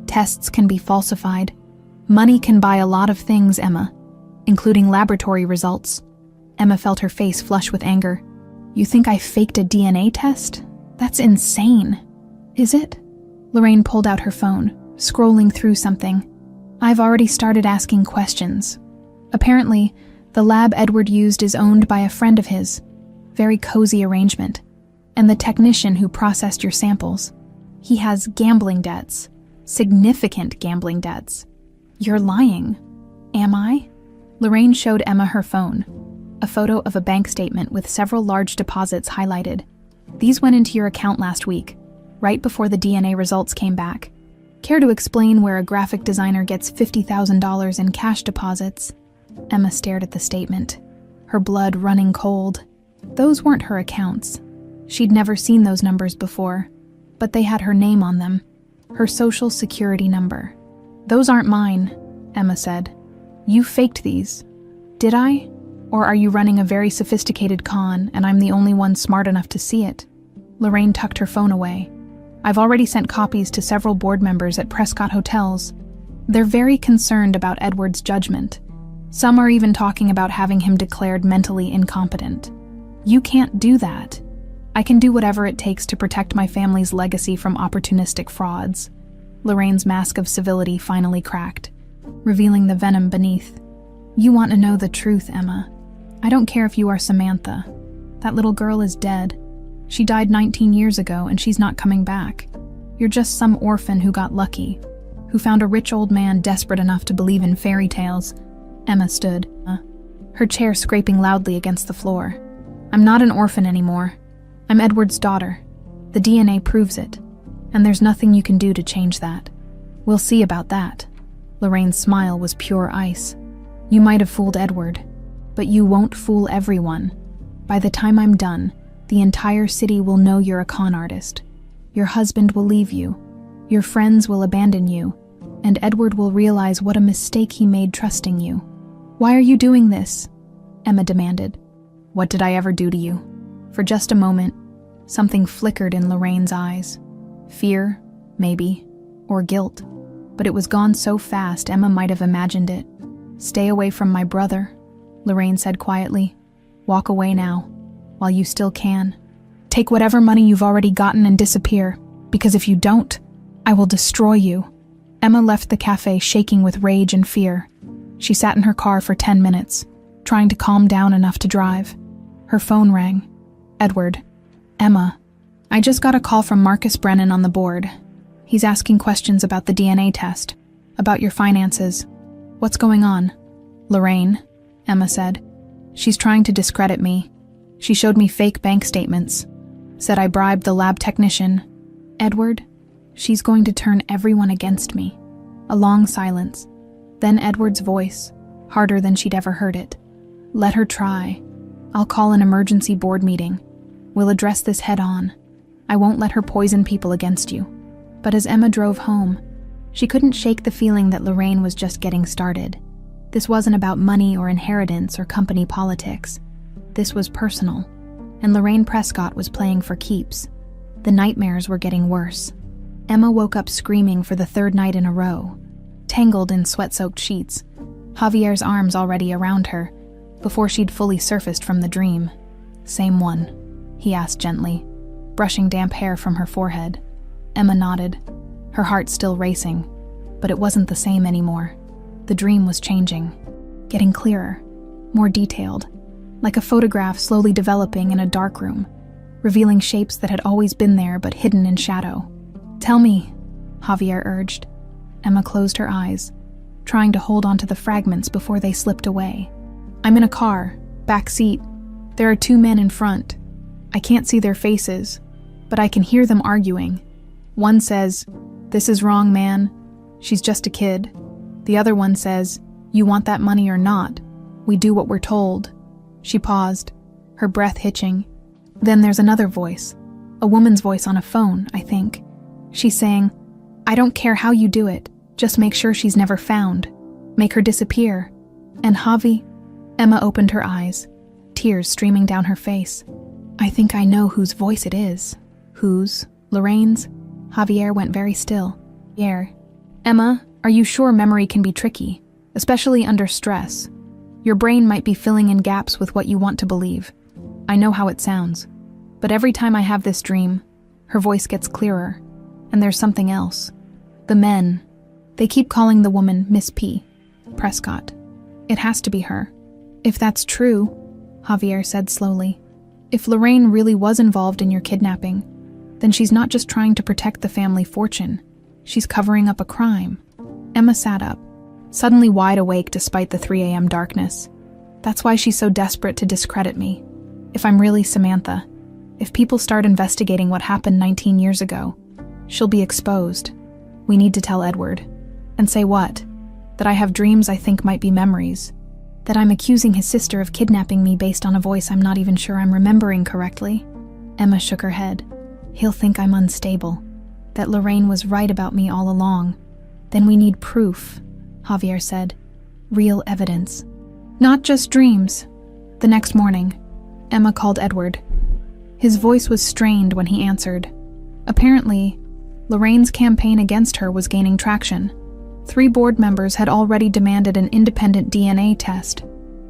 Tests can be falsified. Money can buy a lot of things, Emma, including laboratory results. Emma felt her face flush with anger. You think I faked a DNA test? That's insane. Is it? Lorraine pulled out her phone, scrolling through something. I've already started asking questions. Apparently, the lab Edward used is owned by a friend of his. Very cozy arrangement. And the technician who processed your samples. He has gambling debts. Significant gambling debts. You're lying. Am I? Lorraine showed Emma her phone. A photo of a bank statement with several large deposits highlighted. These went into your account last week, right before the DNA results came back. Care to explain where a graphic designer gets $50,000 in cash deposits? Emma stared at the statement, her blood running cold. Those weren't her accounts. She'd never seen those numbers before, but they had her name on them, her social security number. Those aren't mine, Emma said. You faked these. Did I? Or are you running a very sophisticated con and I'm the only one smart enough to see it? Lorraine tucked her phone away. I've already sent copies to several board members at Prescott hotels. They're very concerned about Edward's judgment. Some are even talking about having him declared mentally incompetent. You can't do that. I can do whatever it takes to protect my family's legacy from opportunistic frauds. Lorraine's mask of civility finally cracked, revealing the venom beneath. You want to know the truth, Emma. I don't care if you are Samantha. That little girl is dead. She died 19 years ago and she's not coming back. You're just some orphan who got lucky, who found a rich old man desperate enough to believe in fairy tales. Emma stood, her chair scraping loudly against the floor. I'm not an orphan anymore. I'm Edward's daughter. The DNA proves it, and there's nothing you can do to change that. We'll see about that. Lorraine's smile was pure ice. You might have fooled Edward, but you won't fool everyone. By the time I'm done, the entire city will know you're a con artist. Your husband will leave you. Your friends will abandon you, and Edward will realize what a mistake he made trusting you. Why are you doing this? Emma demanded. What did I ever do to you? For just a moment, something flickered in Lorraine's eyes. Fear, maybe, or guilt. But it was gone so fast Emma might have imagined it. Stay away from my brother, Lorraine said quietly. Walk away now, while you still can. Take whatever money you've already gotten and disappear, because if you don't, I will destroy you. Emma left the cafe shaking with rage and fear. She sat in her car for 10 minutes, trying to calm down enough to drive. Her phone rang. Edward. Emma. I just got a call from Marcus Brennan on the board. He's asking questions about the DNA test, about your finances. What's going on? Lorraine, Emma said. She's trying to discredit me. She showed me fake bank statements. Said I bribed the lab technician. Edward, she's going to turn everyone against me. A long silence. Then Edward's voice, harder than she'd ever heard it. Let her try. I'll call an emergency board meeting. We'll address this head on. I won't let her poison people against you. But as Emma drove home, she couldn't shake the feeling that Lorraine was just getting started. This wasn't about money or inheritance or company politics. This was personal, and Lorraine Prescott was playing for keeps. The nightmares were getting worse. Emma woke up screaming for the third night in a row, tangled in sweat-soaked sheets, Javier's arms already around her, before she'd fully surfaced from the dream. Same one, he asked gently, brushing damp hair from her forehead. Emma nodded, her heart still racing, but it wasn't the same anymore. The dream was changing, getting clearer, more detailed, like a photograph slowly developing in a dark room, revealing shapes that had always been there but hidden in shadow. Tell me, Javier urged. Emma closed her eyes, trying to hold onto the fragments before they slipped away. I'm in a car, back seat. There are two men in front. I can't see their faces, but I can hear them arguing. One says, "This is wrong, man. She's just a kid." The other one says, "You want that money or not? We do what we're told." She paused, her breath hitching. Then there's another voice, a woman's voice on a phone, I think. She's saying, I don't care how you do it. Just make sure she's never found. Make her disappear. And Javi? Emma opened her eyes, tears streaming down her face. I think I know whose voice it is. Whose? Lorraine's? Javier went very still. Emma, are you sure memory can be tricky, especially under stress? Your brain might be filling in gaps with what you want to believe. I know how it sounds, but every time I have this dream, her voice gets clearer, and there's something else. The men, they keep calling the woman Miss P. Prescott. It has to be her. If that's true, Javier said slowly, if Lorraine really was involved in your kidnapping, then she's not just trying to protect the family fortune. She's covering up a crime. Emma sat up, suddenly wide awake despite the 3 a.m. darkness. That's why she's so desperate to discredit me. If I'm really Samantha, if people start investigating what happened 19 years ago, she'll be exposed. We need to tell Edward. And say what? That I have dreams I think might be memories. That I'm accusing his sister of kidnapping me based on a voice I'm not even sure I'm remembering correctly. Emma shook her head. He'll think I'm unstable. That Lorraine was right about me all along. Then we need proof, Javier said. Real evidence. Not just dreams. The next morning, Emma called Edward. His voice was strained when he answered. Apparently, Lorraine's campaign against her was gaining traction. 3 board members had already demanded an independent DNA test.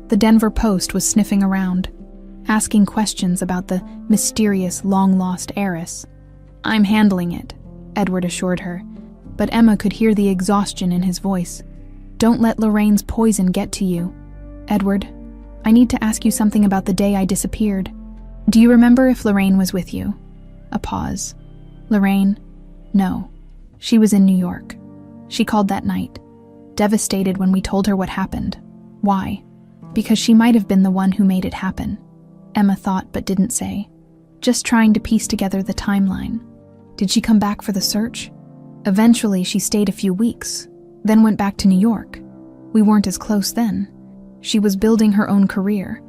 The Denver Post was sniffing around, asking questions about the mysterious long-lost heiress. I'm handling it, Edward assured her, but Emma could hear the exhaustion in his voice. Don't let Lorraine's poison get to you. Edward, I need to ask you something about the day I disappeared. Do you remember if Lorraine was with you? A pause. Lorraine? No. She was in New York. She called that night, devastated when we told her what happened. Why? Because she might have been the one who made it happen. Emma thought but didn't say. Just trying to piece together the timeline. Did she come back for the search? Eventually, she stayed a few weeks, then went back to New York. We weren't as close then. She was building her own career.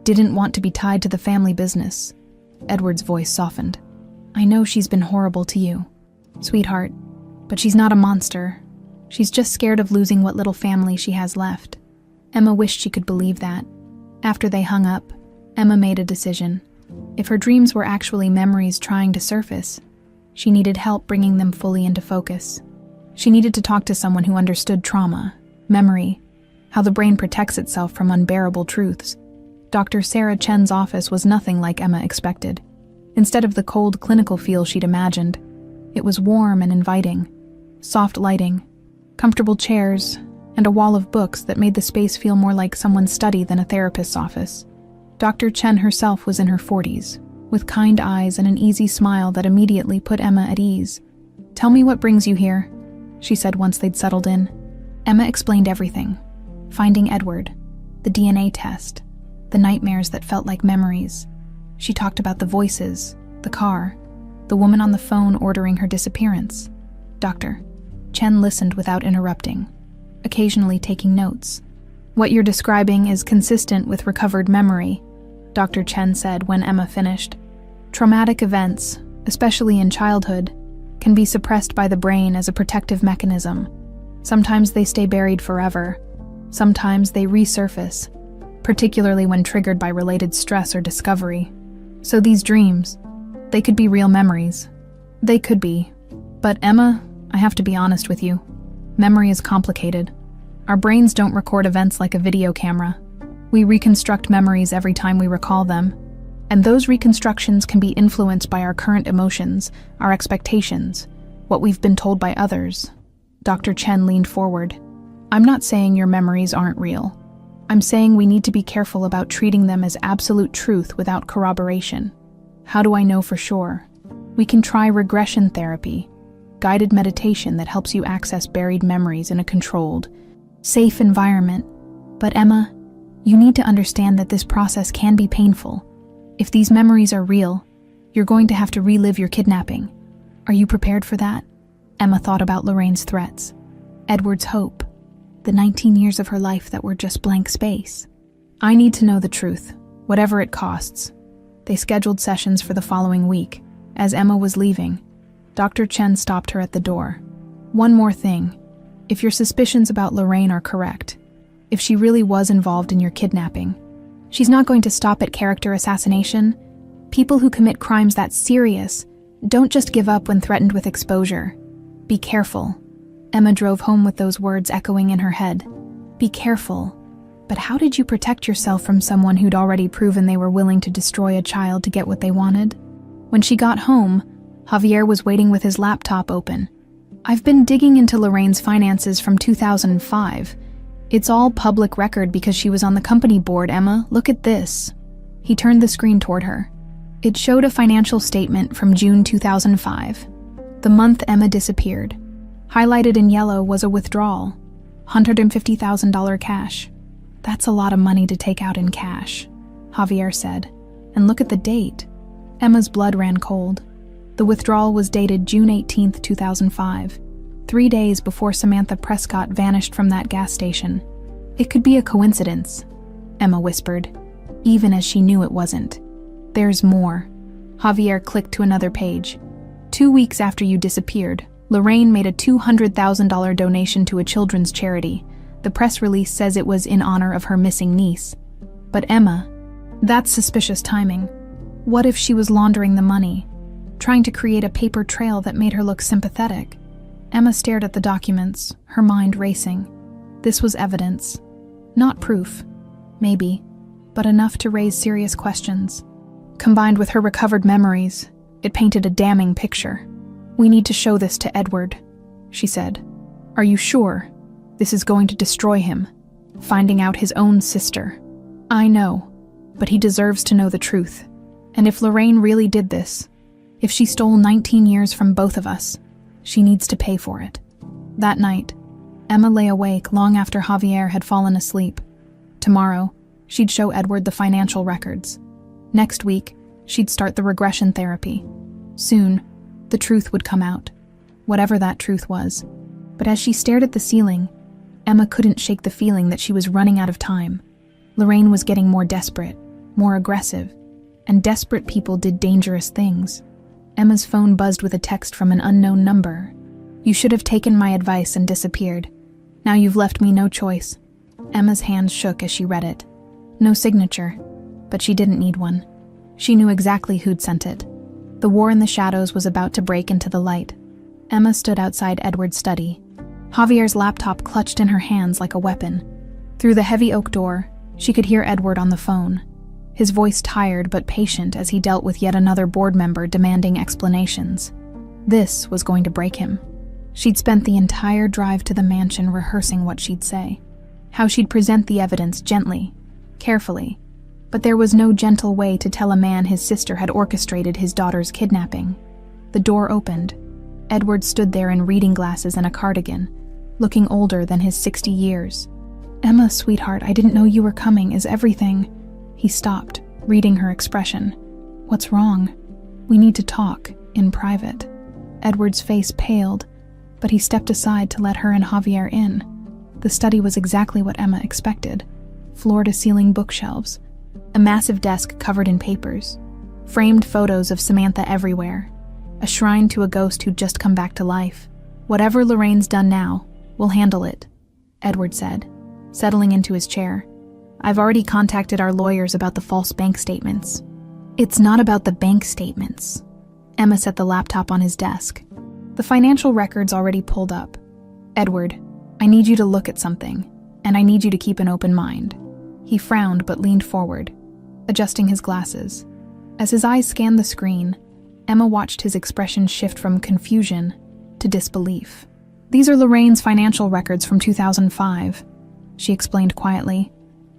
Didn't want to be tied to the family business. Edward's voice softened. I know she's been horrible to you, sweetheart, but she's not a monster. She's just scared of losing what little family she has left. Emma wished she could believe that. After they hung up, Emma made a decision. If her dreams were actually memories trying to surface, she needed help bringing them fully into focus. She needed to talk to someone who understood trauma, memory, how the brain protects itself from unbearable truths. Dr. Sarah Chen's office was nothing like Emma expected. Instead of the cold clinical feel she'd imagined, it was warm and inviting. Soft lighting, comfortable chairs, and a wall of books that made the space feel more like someone's study than a therapist's office. Dr. Chen herself was in her 40s, with kind eyes and an easy smile that immediately put Emma at ease. Tell me what brings you here, she said once they'd settled in. Emma explained everything. Finding Edward, the DNA test, the nightmares that felt like memories. She talked about the voices, the car, the woman on the phone ordering her disappearance. Dr. Chen listened without interrupting, occasionally taking notes. What you're describing is consistent with recovered memory, Dr. Chen said when Emma finished. Traumatic events, especially in childhood, can be suppressed by the brain as a protective mechanism. Sometimes they stay buried forever. Sometimes they resurface, particularly when triggered by related stress or discovery. So these dreams, they could be real memories. They could be. But Emma, I have to be honest with you. Memory is complicated. Our brains don't record events like a video camera. We reconstruct memories every time we recall them. And those reconstructions can be influenced by our current emotions, our expectations, what we've been told by others. Dr. Chen leaned forward. I'm not saying your memories aren't real. I'm saying we need to be careful about treating them as absolute truth without corroboration. How do I know for sure? We can try regression therapy, guided meditation that helps you access buried memories in a controlled, safe environment. But Emma, you need to understand that this process can be painful. If these memories are real, you're going to have to relive your kidnapping. Are you prepared for that? Emma thought about Lorraine's threats, Edward's hope, the 19 years of her life that were just blank space. I need to know the truth, whatever it costs. They scheduled sessions for the following week. As Emma was leaving, Dr. Chen stopped her at the door. One more thing. If your suspicions about Lorraine are correct, if she really was involved in your kidnapping, she's not going to stop at character assassination. People who commit crimes that serious don't just give up when threatened with exposure. Be careful. Emma drove home with those words echoing in her head. Be careful. But how did you protect yourself from someone who'd already proven they were willing to destroy a child to get what they wanted? When she got home, Javier was waiting with his laptop open. I've been digging into Lorraine's finances from 2005. It's all public record because she was on the company board, Emma. Look at this. He turned the screen toward her. It showed a financial statement from June 2005. The month Emma disappeared. Highlighted in yellow was a withdrawal. $150,000 cash. That's a lot of money to take out in cash, Javier said. And look at the date. Emma's blood ran cold. The withdrawal was dated June 18, 2005, 3 days before Samantha Prescott vanished from that gas station. It could be a coincidence, Emma whispered, even as she knew it wasn't. There's more. Javier clicked to another page. 2 weeks after you disappeared, Lorraine made a $200,000 donation to a children's charity. The press release says it was in honor of her missing niece. But Emma, that's suspicious timing. What if she was laundering the money, trying to create a paper trail that made her look sympathetic? Emma stared at the documents, her mind racing. This was evidence. Not proof. Maybe, but enough to raise serious questions. Combined with her recovered memories, it painted a damning picture. We need to show this to Edward, she said. Are you sure? This is going to destroy him. Finding out his own sister. I know, but he deserves to know the truth. And if Lorraine really did this, if she stole 19 years from both of us, she needs to pay for it. That night, Emma lay awake long after Javier had fallen asleep. Tomorrow, she'd show Edward the financial records. Next week, she'd start the regression therapy. Soon, the truth would come out, whatever that truth was. But as she stared at the ceiling, Emma couldn't shake the feeling that she was running out of time. Lorraine was getting more desperate, more aggressive, and desperate people did dangerous things. Emma's phone buzzed with a text from an unknown number. You should have taken my advice and disappeared. Now you've left me no choice. Emma's hands shook as she read it. No signature, but she didn't need one. She knew exactly who'd sent it. The war in the shadows was about to break into the light. Emma stood outside Edward's study. Javier's laptop clutched in her hands like a weapon. Through the heavy oak door, she could hear Edward on the phone. His voice tired but patient as he dealt with yet another board member demanding explanations. This was going to break him. She'd spent the entire drive to the mansion rehearsing what she'd say, how she'd present the evidence gently, carefully, but there was no gentle way to tell a man his sister had orchestrated his daughter's kidnapping. The door opened. Edward stood there in reading glasses and a cardigan, looking older than his 60 years. Emma, sweetheart, I didn't know you were coming. Is everything... He stopped, reading her expression. What's wrong? We need to talk, in private. Edward's face paled, but he stepped aside to let her and Javier in. The study was exactly what Emma expected. Floor-to-ceiling bookshelves, a massive desk covered in papers, framed photos of Samantha everywhere, a shrine to a ghost who'd just come back to life. Whatever Lorraine's done now, we'll handle it, Edward said, settling into his chair. I've already contacted our lawyers about the false bank statements. It's not about the bank statements. Emma set the laptop on his desk. The financial record's already pulled up. Edward, I need you to look at something, and I need you to keep an open mind. He frowned but leaned forward, adjusting his glasses. As his eyes scanned the screen, Emma watched his expression shift from confusion to disbelief. These are Lorraine's financial records from 2005, she explained quietly.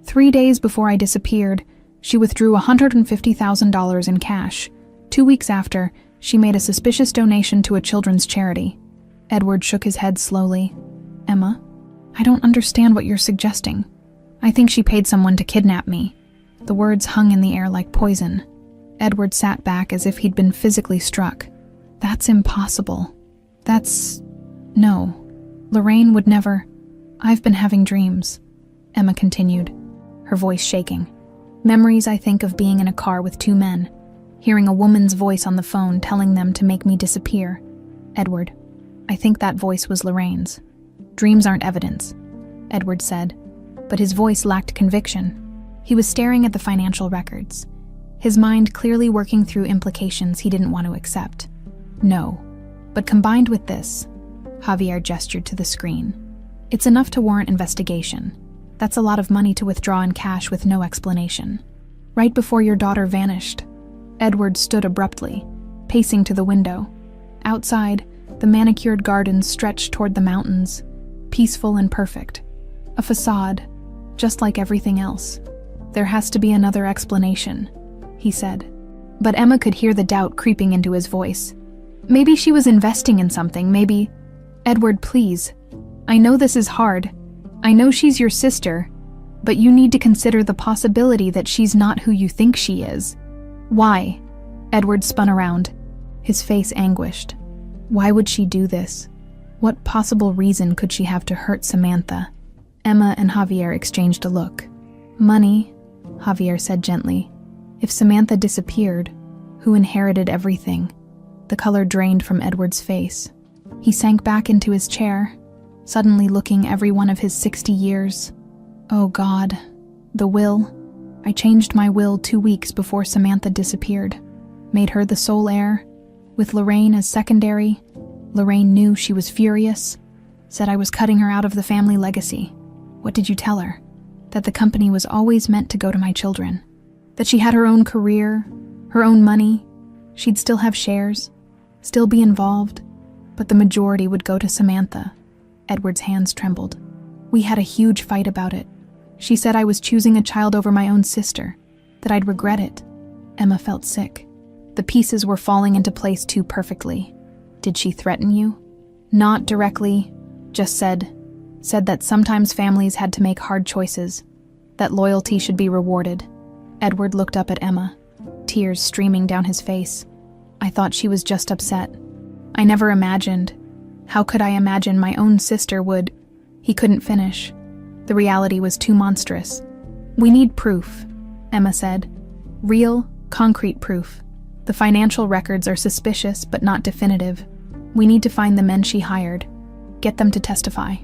3 days before I disappeared, she withdrew $150,000 in cash. 2 weeks after, she made a suspicious donation to a children's charity. Edward shook his head slowly. Emma, I don't understand what you're suggesting. I think she paid someone to kidnap me. The words hung in the air like poison. Edward sat back as if he'd been physically struck. That's impossible. No. Lorraine would never... I've been having dreams, Emma continued, her voice shaking. Memories I think of being in a car with 2 men, hearing a woman's voice on the phone telling them to make me disappear. Edward, I think that voice was Lorraine's. Dreams aren't evidence, Edward said, but his voice lacked conviction. He was staring at the financial records, his mind clearly working through implications he didn't want to accept. No, but combined with this, Javier gestured to the screen. It's enough to warrant investigation. That's a lot of money to withdraw in cash with no explanation. Right before your daughter vanished, Edward stood abruptly, pacing to the window. Outside, the manicured gardens stretched toward the mountains, peaceful and perfect. A facade, just like everything else. There has to be another explanation, he said. But Emma could hear the doubt creeping into his voice. Maybe she was investing in something, maybe... Edward, please. I know this is hard. I know she's your sister, but you need to consider the possibility that she's not who you think she is. Why? Edward spun around, his face anguished. Why would she do this? What possible reason could she have to hurt Samantha? Emma and Javier exchanged a look. Money, Javier said gently. If Samantha disappeared, who inherited everything? The color drained from Edward's face. He sank back into his chair, suddenly looking every one of his 60 years. Oh God, the will. I changed my will 2 weeks before Samantha disappeared. Made her the sole heir, with Lorraine as secondary. Lorraine knew she was furious, said I was cutting her out of the family legacy. What did you tell her? That the company was always meant to go to my children. That she had her own career, her own money. She'd still have shares, still be involved, but the majority would go to Samantha. Edward's hands trembled. We had a huge fight about it. She said I was choosing a child over my own sister, that I'd regret it. Emma felt sick. The pieces were falling into place too perfectly. Did she threaten you? Not directly, just said that sometimes families had to make hard choices, that loyalty should be rewarded. Edward looked up at Emma, tears streaming down his face. I thought she was just upset. I never imagined. How could I imagine my own sister would... He couldn't finish. The reality was too monstrous. We need proof, Emma said. Real, concrete proof. The financial records are suspicious but not definitive. We need to find the men she hired. Get them to testify.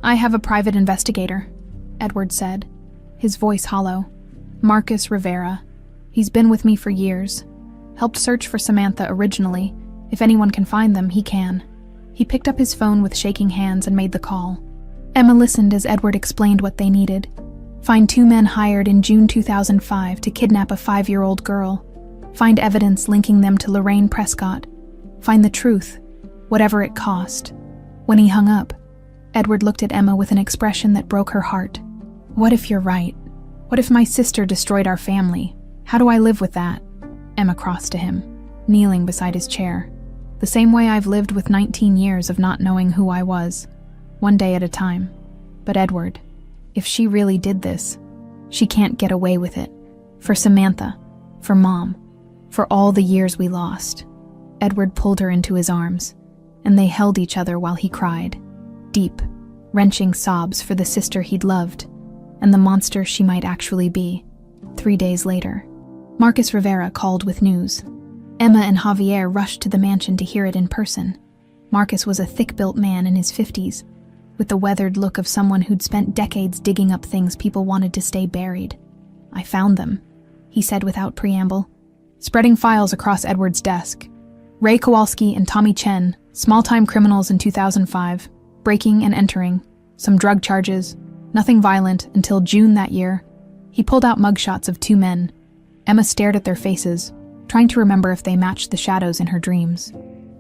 I have a private investigator, Edward said, his voice hollow. Marcus Rivera. He's been with me for years. Helped search for Samantha originally. If anyone can find them, he can. He picked up his phone with shaking hands and made the call. Emma listened as Edward explained what they needed. Find 2 men hired in June 2005 to kidnap a 5-year-old girl. Find evidence linking them to Lorraine Prescott. Find the truth, whatever it cost. When he hung up, Edward looked at Emma with an expression that broke her heart. What if you're right? What if my sister destroyed our family? How do I live with that? Emma crossed to him, kneeling beside his chair. The same way I've lived with 19 years of not knowing who I was, one day at a time. But Edward, if she really did this, she can't get away with it. For Samantha, for Mom, for all the years we lost. Edward pulled her into his arms, and they held each other while he cried. Deep, wrenching sobs for the sister he'd loved, and the monster she might actually be. 3 days later, Marcus Rivera called with news. Emma and Javier rushed to the mansion to hear it in person. Marcus was a thick-built man in his 50s, with the weathered look of someone who'd spent decades digging up things people wanted to stay buried. I found them, he said without preamble, spreading files across Edward's desk. Ray Kowalski and Tommy Chen, small-time criminals in 2005, breaking and entering, some drug charges, nothing violent until June that year. He pulled out mugshots of 2 men. Emma stared at their faces, trying to remember if they matched the shadows in her dreams.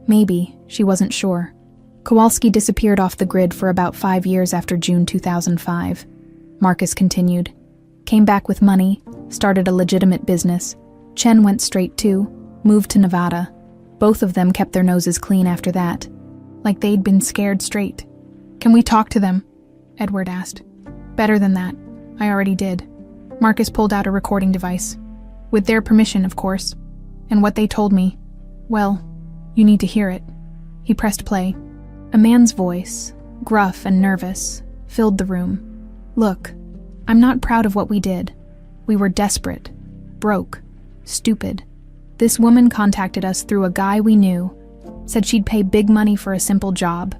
Maybe, she wasn't sure. Kowalski disappeared off the grid for about 5 years after June 2005. Marcus continued. Came back with money, started a legitimate business. Chen went straight too, moved to Nevada. Both of them kept their noses clean after that, like they'd been scared straight. Can we talk to them? Edward asked. Better than that. I already did. Marcus pulled out a recording device. With their permission, of course. And what they told me, well, you need to hear it. He pressed play. A man's voice, gruff and nervous, filled the room. Look, I'm not proud of what we did. We were desperate, broke, stupid. This woman contacted us through a guy we knew, Said she'd pay big money for a simple job.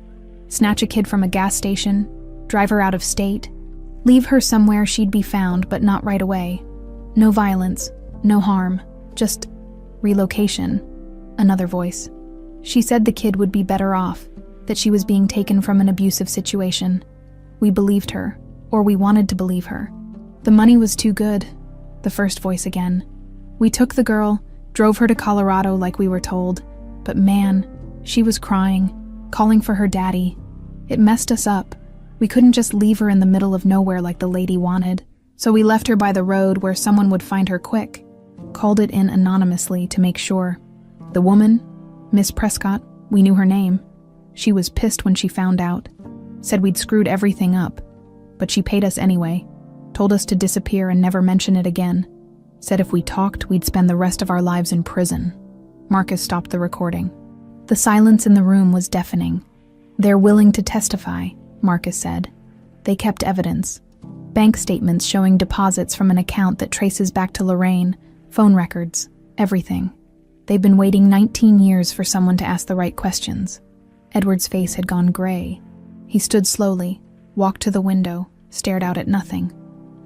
Snatch a kid from a gas station, drive her out of state, leave her somewhere she'd be found but not right away. No violence, no harm, just relocation. Another voice. She said the kid would be better off, that she was being taken from an abusive situation. We believed her, or we wanted to believe her. The money was too good. The first voice again. We took the girl, drove her to Colorado like we were told, but man, she was crying, calling for her daddy. It messed us up. We couldn't just leave her in the middle of nowhere like the lady wanted, so we left her by the road where someone would find her quick. Called it in anonymously to make sure. The woman, Miss Prescott, we knew her name. She was pissed when she found out. Said we'd screwed everything up, but she paid us anyway. Told us to disappear and never mention it again. Said if we talked, we'd spend the rest of our lives in prison. Marcus stopped the recording. The silence in the room was deafening. They're willing to testify, Marcus said. They kept evidence. Bank statements showing deposits from an account that traces back to Lorraine, phone records, everything. They've been waiting 19 years for someone to ask the right questions. Edward's face had gone gray. He stood slowly, walked to the window, stared out at nothing.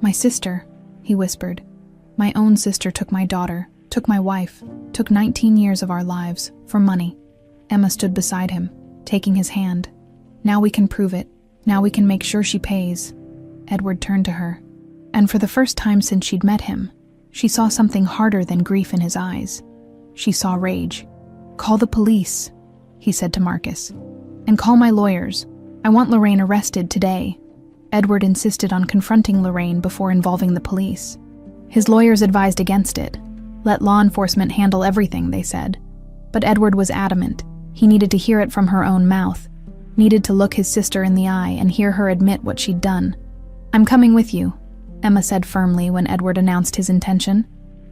My sister, he whispered. My own sister took my daughter, took my wife, took 19 years of our lives, for money. Emma stood beside him, taking his hand. Now we can prove it. Now we can make sure she pays. Edward turned to her, and for the first time since she'd met him, she saw something harder than grief in his eyes. She saw rage. Call the police, he said to Marcus. And call my lawyers. I want Lorraine arrested today. Edward insisted on confronting Lorraine before involving the police. His lawyers advised against it. Let law enforcement handle everything, they said. But Edward was adamant. He needed to hear it from her own mouth. Needed to look his sister in the eye and hear her admit what she'd done. I'm coming with you, Emma said firmly when Edward announced his intention.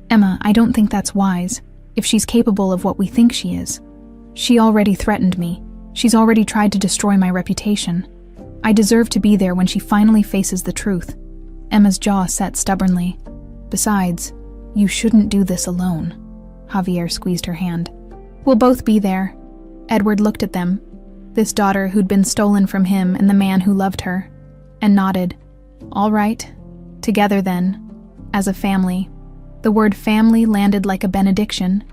Emma, I don't think that's wise, if she's capable of what we think she is. She already threatened me. She's already tried to destroy my reputation. I deserve to be there when she finally faces the truth. Emma's jaw set stubbornly. Besides, you shouldn't do this alone. Javier squeezed her hand. We'll both be there. Edward looked at them, this daughter who'd been stolen from him and the man who loved her, and nodded. All right. Together then. As a family. The word family landed like a benediction.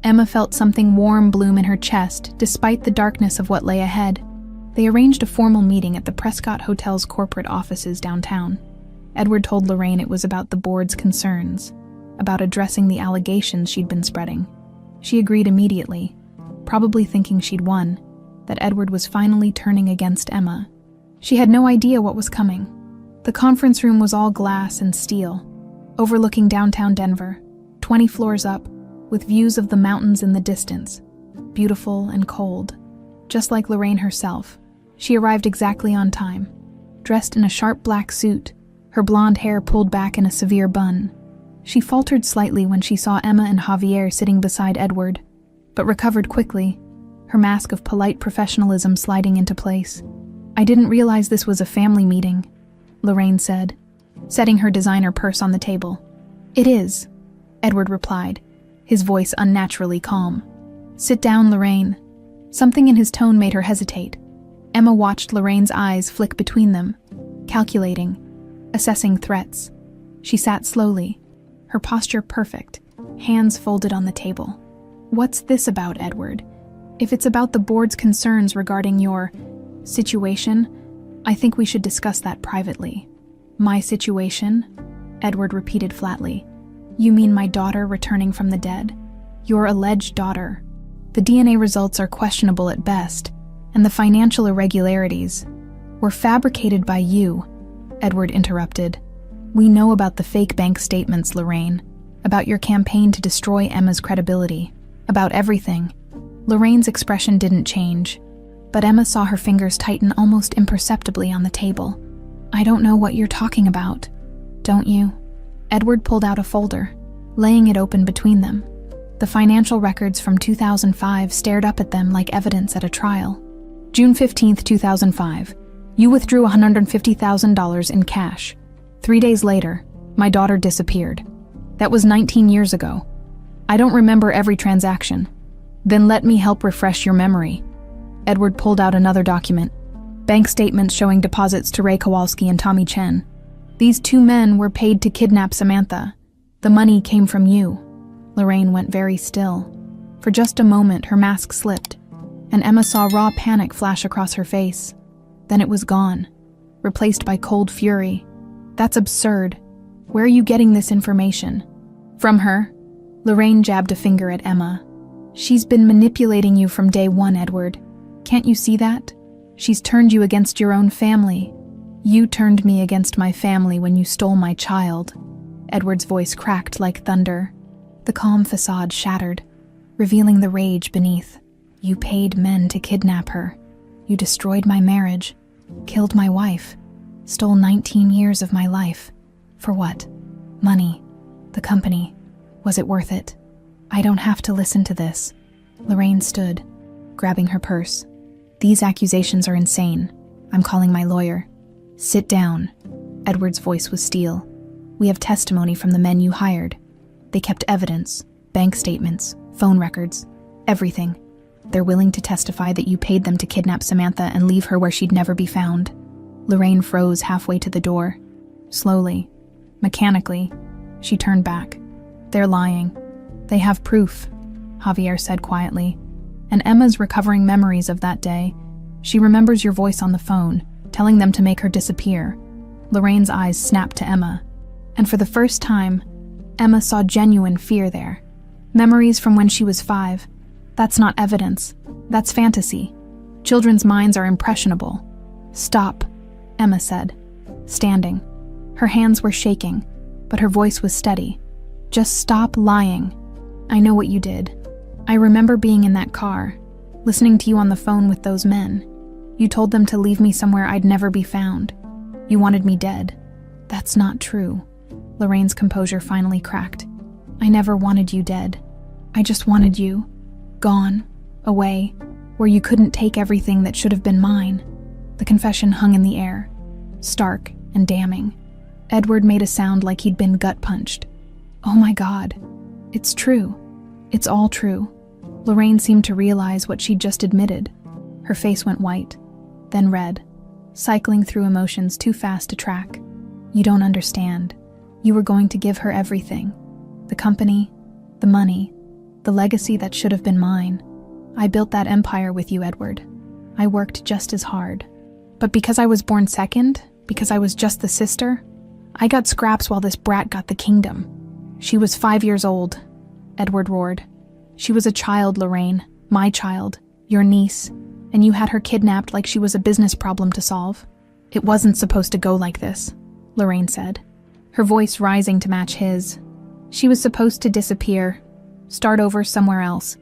Emma felt something warm bloom in her chest, despite the darkness of what lay ahead. They arranged a formal meeting at the Prescott Hotel's corporate offices downtown. Edward told Lorraine it was about the board's concerns, about addressing the allegations she'd been spreading. She agreed immediately, probably thinking she'd won, that Edward was finally turning against Emma. She had no idea what was coming. The conference room was all glass and steel, overlooking downtown Denver, 20 floors up, with views of the mountains in the distance, beautiful and cold. Just like Lorraine herself, she arrived exactly on time, dressed in a sharp black suit, her blonde hair pulled back in a severe bun. She faltered slightly when she saw Emma and Javier sitting beside Edward, but recovered quickly, her mask of polite professionalism sliding into place. I didn't realize this was a family meeting, Lorraine said, setting her designer purse on the table. It is, Edward replied, his voice unnaturally calm. Sit down, Lorraine. Something in his tone made her hesitate. Emma watched Lorraine's eyes flick between them, calculating, assessing threats. She sat slowly, her posture perfect, hands folded on the table. What's this about, Edward? If it's about the board's concerns regarding your situation, I think we should discuss that privately. My situation? Edward repeated flatly. You mean my daughter returning from the dead? Your alleged daughter. The DNA results are questionable at best, and the financial irregularities were fabricated by you, Edward interrupted. We know about the fake bank statements, Lorraine, about your campaign to destroy Emma's credibility, about everything. Lorraine's expression didn't change, but Emma saw her fingers tighten almost imperceptibly on the table. I don't know what you're talking about, don't you? Edward pulled out a folder, laying it open between them. The financial records from 2005 stared up at them like evidence at a trial. June 15, 2005. You withdrew $150,000 in cash. 3 days later, my daughter disappeared. That was 19 years ago. I don't remember every transaction. Then let me help refresh your memory. Edward pulled out another document. Bank statements showing deposits to Ray Kowalski and Tommy Chen. These two men were paid to kidnap Samantha. The money came from you. Lorraine went very still. For just a moment, her mask slipped, and Emma saw raw panic flash across her face. Then it was gone, replaced by cold fury. That's absurd. Where are you getting this information? From her. Lorraine jabbed a finger at Emma. She's been manipulating you from day one, Edward. Can't you see that? She's turned you against your own family. You turned me against my family when you stole my child. Edward's voice cracked like thunder. The calm facade shattered, revealing the rage beneath. You paid men to kidnap her. You destroyed my marriage, killed my wife, stole 19 years of my life. For what? Money. The company. Was it worth it? I don't have to listen to this. Lorraine stood, grabbing her purse. These accusations are insane. I'm calling my lawyer. Sit down. Edward's voice was steel. We have testimony from the men you hired. They kept evidence, bank statements, phone records, everything. They're willing to testify that you paid them to kidnap Samantha and leave her where she'd never be found. Lorraine froze halfway to the door. Slowly, mechanically, she turned back. They're lying. They have proof, Javier said quietly. And Emma's recovering memories of that day. She remembers your voice on the phone, telling them to make her disappear. Lorraine's eyes snapped to Emma. And for the first time, Emma saw genuine fear there. Memories from when she was 5. That's not evidence. That's fantasy. Children's minds are impressionable. Stop, Emma said, standing. Her hands were shaking, but her voice was steady. Just stop lying. I know what you did. I remember being in that car, listening to you on the phone with those men. You told them to leave me somewhere I'd never be found. You wanted me dead. That's not true. Lorraine's composure finally cracked. I never wanted you dead. I just wanted you gone, away, where you couldn't take everything that should have been mine. The confession hung in the air, stark and damning. Edward made a sound like he'd been gut-punched. Oh my God. It's true. It's all true. Lorraine seemed to realize what she'd just admitted. Her face went white, then red, cycling through emotions too fast to track. You don't understand. You were going to give her everything. The company, the money, the legacy that should have been mine. I built that empire with you, Edward. I worked just as hard. But because I was born second, because I was just the sister, I got scraps while this brat got the kingdom. She was 5 years old, Edward roared. She was a child, Lorraine, my child, your niece, and you had her kidnapped like she was a business problem to solve. It wasn't supposed to go like this, Lorraine said, her voice rising to match his. She was supposed to disappear, start over somewhere else,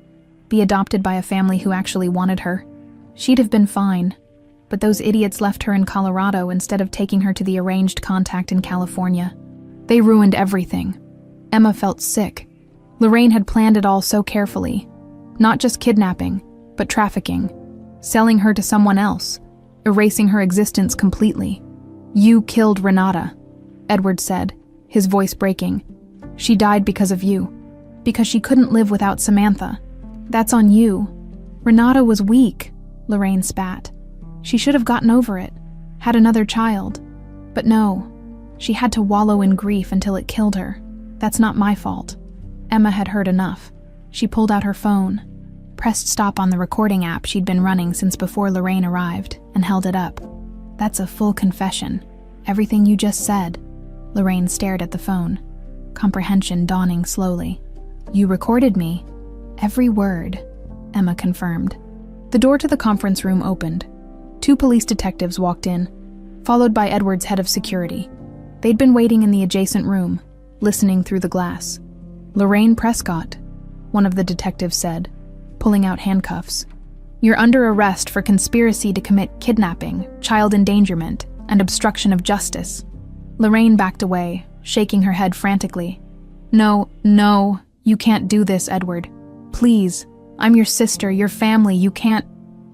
be adopted by a family who actually wanted her. She'd have been fine, but those idiots left her in Colorado instead of taking her to the arranged contact in California. They ruined everything. Emma felt sick. Lorraine had planned it all so carefully. Not just kidnapping, but trafficking. Selling her to someone else. Erasing her existence completely. You killed Renata, Edward said, his voice breaking. She died because of you. Because she couldn't live without Samantha. That's on you. Renata was weak, Lorraine spat. She should have gotten over it. Had another child. But no. She had to wallow in grief until it killed her. That's not my fault. Emma had heard enough. She pulled out her phone, pressed stop on the recording app she'd been running since before Lorraine arrived, and held it up. That's a full confession. Everything you just said. Lorraine stared at the phone, comprehension dawning slowly. You recorded me. Every word, Emma confirmed. The door to the conference room opened. 2 police detectives walked in, followed by Edward's head of security. They'd been waiting in the adjacent room, listening through the glass. Lorraine Prescott, one of the detectives said, pulling out handcuffs. You're under arrest for conspiracy to commit kidnapping, child endangerment, and obstruction of justice. Lorraine backed away, shaking her head frantically. No, you can't do this, Edward. Please, I'm your sister, your family, you can't.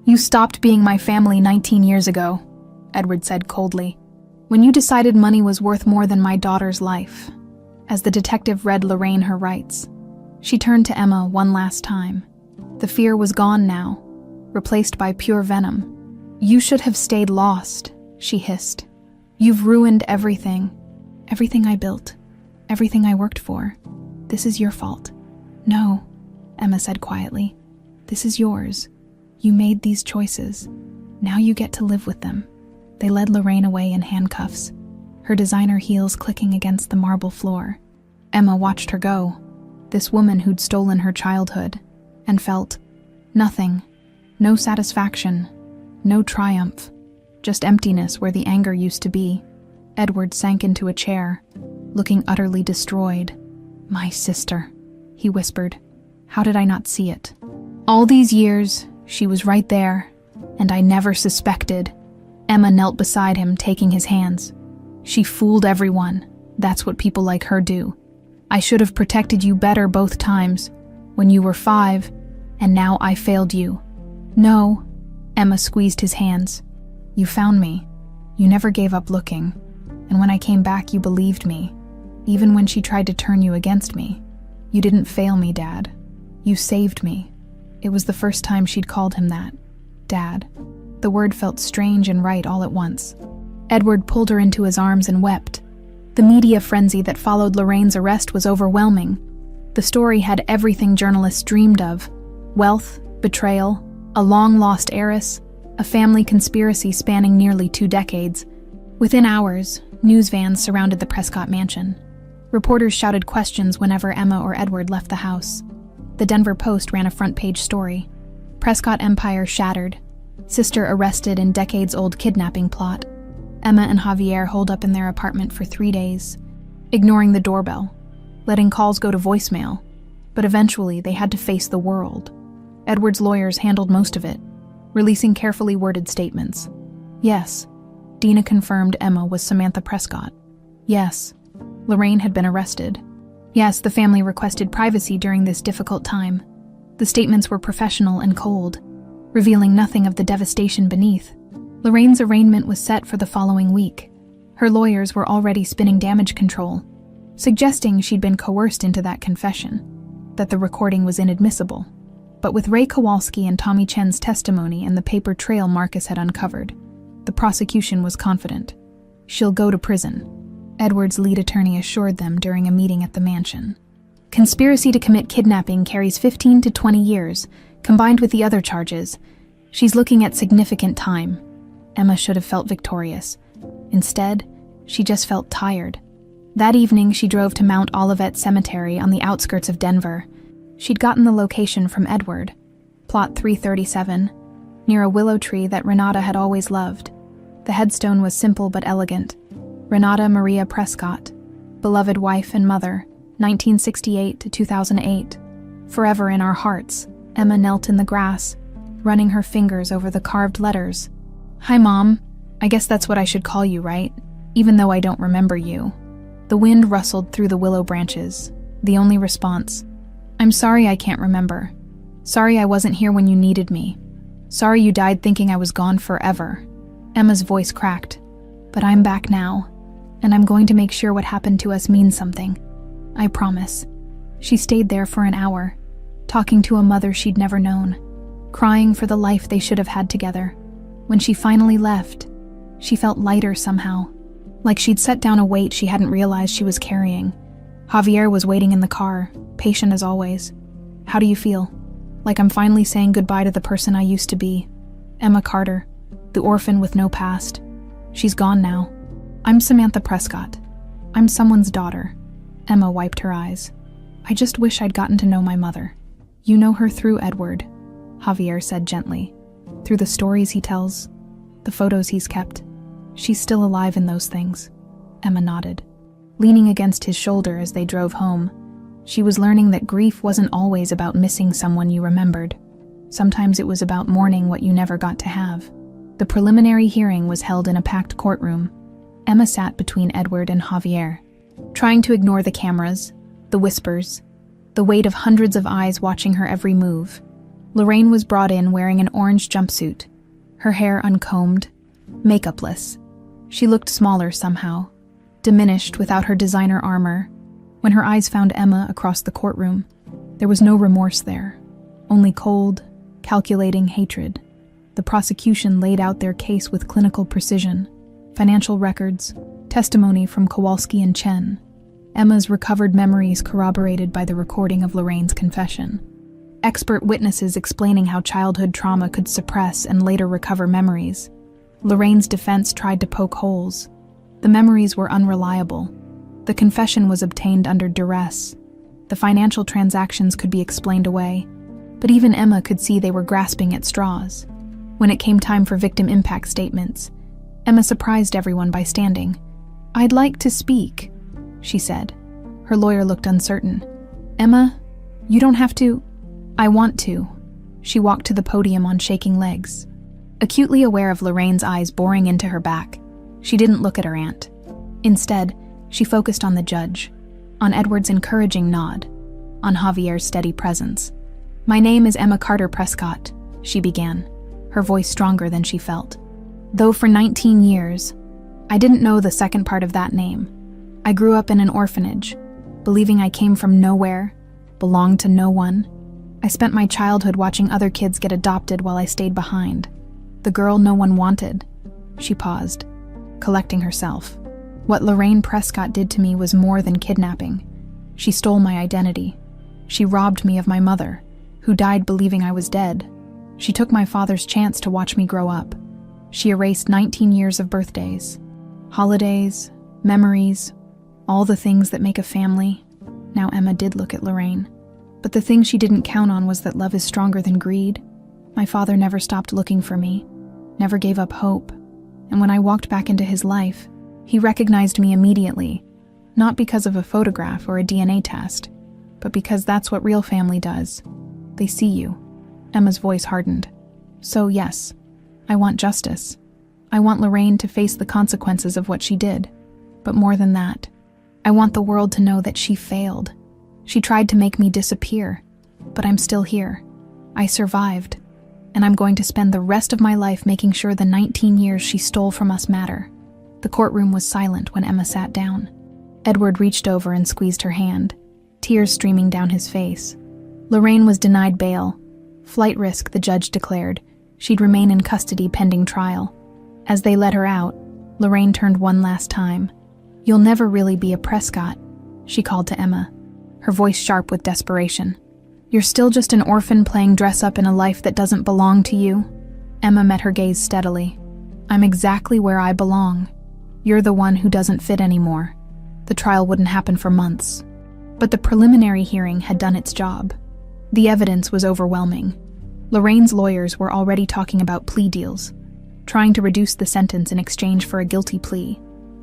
You stopped being my family 19 years ago, Edward said coldly. When you decided money was worth more than my daughter's life. As the detective read Lorraine her rights, she turned to Emma one last time. The fear was gone now, replaced by pure venom. "You should have stayed lost," she hissed. "You've ruined everything. Everything I built. Everything I worked for. This is your fault." "No," Emma said quietly. "This is yours. You made these choices. Now you get to live with them." They led Lorraine away in handcuffs, her designer heels clicking against the marble floor. Emma watched her go, this woman who'd stolen her childhood, and felt nothing, no satisfaction, no triumph, just emptiness where the anger used to be. Edward sank into a chair, looking utterly destroyed. "My sister," he whispered. "How did I not see it? All these years, she was right there, and I never suspected." Emma knelt beside him, taking his hands. "She fooled everyone. That's what people like her do. I should have protected you better both times, when you were 5, and now I failed you." "No," Emma squeezed his hands. "You found me. You never gave up looking. And when I came back, you believed me, even when she tried to turn you against me. You didn't fail me, Dad. You saved me." It was the first time she'd called him that. Dad. The word felt strange and right all at once. Edward pulled her into his arms and wept. The media frenzy that followed Lorraine's arrest was overwhelming. The story had everything journalists dreamed of: wealth, betrayal, a long-lost heiress, a family conspiracy spanning nearly 2 decades. Within hours, news vans surrounded the Prescott mansion. Reporters shouted questions whenever Emma or Edward left the house. The Denver Post ran a front-page story. "Prescott Empire Shattered. Sister Arrested in Decades-Old Kidnapping Plot." Emma and Javier holed up in their apartment for 3 days, ignoring the doorbell, letting calls go to voicemail, but eventually they had to face the world. Edward's lawyers handled most of it, releasing carefully worded statements. Yes, Dina confirmed Emma was Samantha Prescott. Yes, Lorraine had been arrested. Yes, the family requested privacy during this difficult time. The statements were professional and cold, revealing nothing of the devastation beneath. Lorraine's arraignment was set for the following week. Her lawyers were already spinning damage control, suggesting she'd been coerced into that confession, that the recording was inadmissible. But with Ray Kowalski and Tommy Chen's testimony and the paper trail Marcus had uncovered, the prosecution was confident. She'll go to prison, Edward's lead attorney assured them during a meeting at the mansion. Conspiracy to commit kidnapping carries 15 to 20 years, combined with the other charges. She's looking at significant time. Emma should have felt victorious. Instead, she just felt tired. That evening, she drove to Mount Olivet Cemetery on the outskirts of Denver. She'd gotten the location from Edward, plot 337, near a willow tree that Renata had always loved. The headstone was simple but elegant. Renata Maria Prescott, beloved wife and mother, 1968 to 2008. Forever in our hearts. Emma knelt in the grass, running her fingers over the carved letters. "Hi, Mom. I guess that's what I should call you, right? Even though I don't remember you." The wind rustled through the willow branches, the only response. "I'm sorry I can't remember. Sorry I wasn't here when you needed me. Sorry you died thinking I was gone forever." Emma's voice cracked. "But I'm back now, and I'm going to make sure what happened to us means something. I promise." She stayed there for an hour, talking to a mother she'd never known, crying for the life they should have had together. When she finally left, she felt lighter somehow, like she'd set down a weight she hadn't realized she was carrying. Javier was waiting in the car, patient as always. "How do you feel?" "Like I'm finally saying goodbye to the person I used to be." Emma Carter, the orphan with no past. She's gone now. "I'm Samantha Prescott. I'm someone's daughter." Emma wiped her eyes. "I just wish I'd gotten to know my mother." "You know her through Edward," Javier said gently. "Through the stories he tells, the photos he's kept. She's still alive in those things." Emma nodded, leaning against his shoulder as they drove home. She was learning that grief wasn't always about missing someone you remembered. Sometimes it was about mourning what you never got to have. The preliminary hearing was held in a packed courtroom. Emma sat between Edward and Javier, trying to ignore the cameras, the whispers, the weight of hundreds of eyes watching her every move. Lorraine was brought in wearing an orange jumpsuit, her hair uncombed, makeupless. She looked smaller somehow, diminished without her designer armor. When her eyes found Emma across the courtroom, there was no remorse there, only cold, calculating hatred. The prosecution laid out their case with clinical precision. Financial records, testimony from Kowalski and Chen. Emma's recovered memories corroborated by the recording of Lorraine's confession. Expert witnesses explaining how childhood trauma could suppress and later recover memories. Lorraine's defense tried to poke holes. The memories were unreliable. The confession was obtained under duress. The financial transactions could be explained away, but even Emma could see they were grasping at straws. When it came time for victim impact statements, Emma surprised everyone by standing. "I'd like to speak," she said. Her lawyer looked uncertain. "Emma, you don't have to." "I want to." She walked to the podium on shaking legs. Acutely aware of Lorraine's eyes boring into her back, she didn't look at her aunt. Instead, she focused on the judge, on Edward's encouraging nod, on Javier's steady presence. "My name is Emma Carter Prescott," she began, her voice stronger than she felt. "Though for 19 years, I didn't know the second part of that name. I grew up in an orphanage, believing I came from nowhere, belonged to no one. I spent my childhood watching other kids get adopted while I stayed behind. The girl no one wanted." She paused, collecting herself. "What Lorraine Prescott did to me was more than kidnapping. She stole my identity. She robbed me of my mother, who died believing I was dead. She took my father's chance to watch me grow up. She erased 19 years of birthdays, holidays, memories, all the things that make a family." Now Emma did look at Lorraine. "But the thing she didn't count on was that love is stronger than greed. My father never stopped looking for me, never gave up hope. And when I walked back into his life, he recognized me immediately, not because of a photograph or a DNA test, but because that's what real family does. They see you." Emma's voice hardened. "So yes, I want justice. I want Lorraine to face the consequences of what she did. But more than that, I want the world to know that she failed. She tried to make me disappear, but I'm still here. I survived, and I'm going to spend the rest of my life making sure the 19 years she stole from us matter." The courtroom was silent when Emma sat down. Edward reached over and squeezed her hand, tears streaming down his face. Lorraine was denied bail. Flight risk, the judge declared. She'd remain in custody pending trial. As they let her out, Lorraine turned one last time. "You'll never really be a Prescott," she called to Emma, her voice sharp with desperation. "You're still just an orphan playing dress-up in a life that doesn't belong to you." Emma met her gaze steadily. "I'm exactly where I belong. You're the one who doesn't fit anymore." The trial wouldn't happen for months. But the preliminary hearing had done its job. The evidence was overwhelming. Lorraine's lawyers were already talking about plea deals, trying to reduce the sentence in exchange for a guilty plea.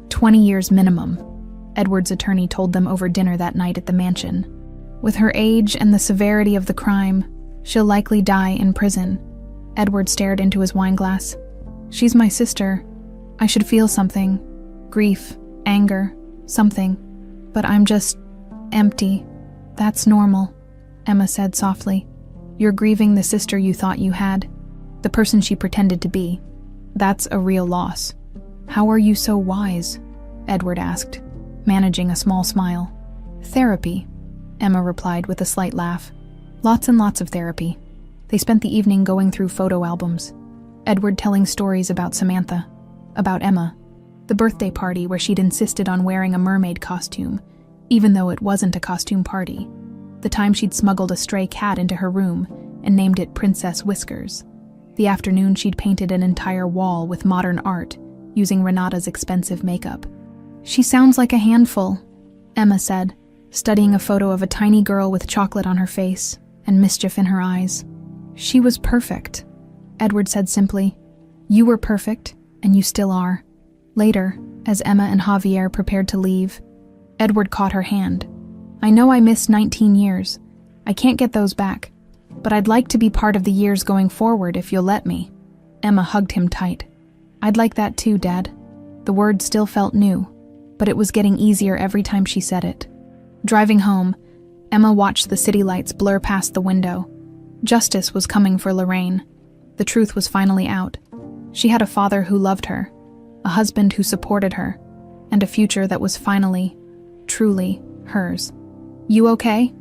20 years minimum, Edward's attorney told them over dinner that night at the mansion. "With her age and the severity of the crime, she'll likely die in prison." Edward stared into his wineglass. "She's my sister. I should feel something. Grief, anger, something. But I'm just empty. That's normal," Emma said softly. "You're grieving the sister you thought you had, the person she pretended to be. That's a real loss." "How are you so wise?" Edward asked, managing a small smile. "Therapy," Emma replied with a slight laugh. "Lots and lots of therapy." They spent the evening going through photo albums, Edward telling stories about Samantha, about Emma, the birthday party where she'd insisted on wearing a mermaid costume, even though it wasn't a costume party, the time she'd smuggled a stray cat into her room and named it Princess Whiskers, the afternoon she'd painted an entire wall with modern art using Renata's expensive makeup. "She sounds like a handful," Emma said, studying a photo of a tiny girl with chocolate on her face and mischief in her eyes. "She was perfect," Edward said simply. "You were perfect, and you still are." Later, as Emma and Javier prepared to leave, Edward caught her hand. "I know I missed 19 years. I can't get those back, but I'd like to be part of the years going forward if you'll let me." Emma hugged him tight. "I'd like that too, Dad." The word still felt new, but it was getting easier every time she said it. Driving home, Emma watched the city lights blur past the window. Justice was coming for Lorraine. The truth was finally out. She had a father who loved her, a husband who supported her, and a future that was finally, truly, hers. "You okay?"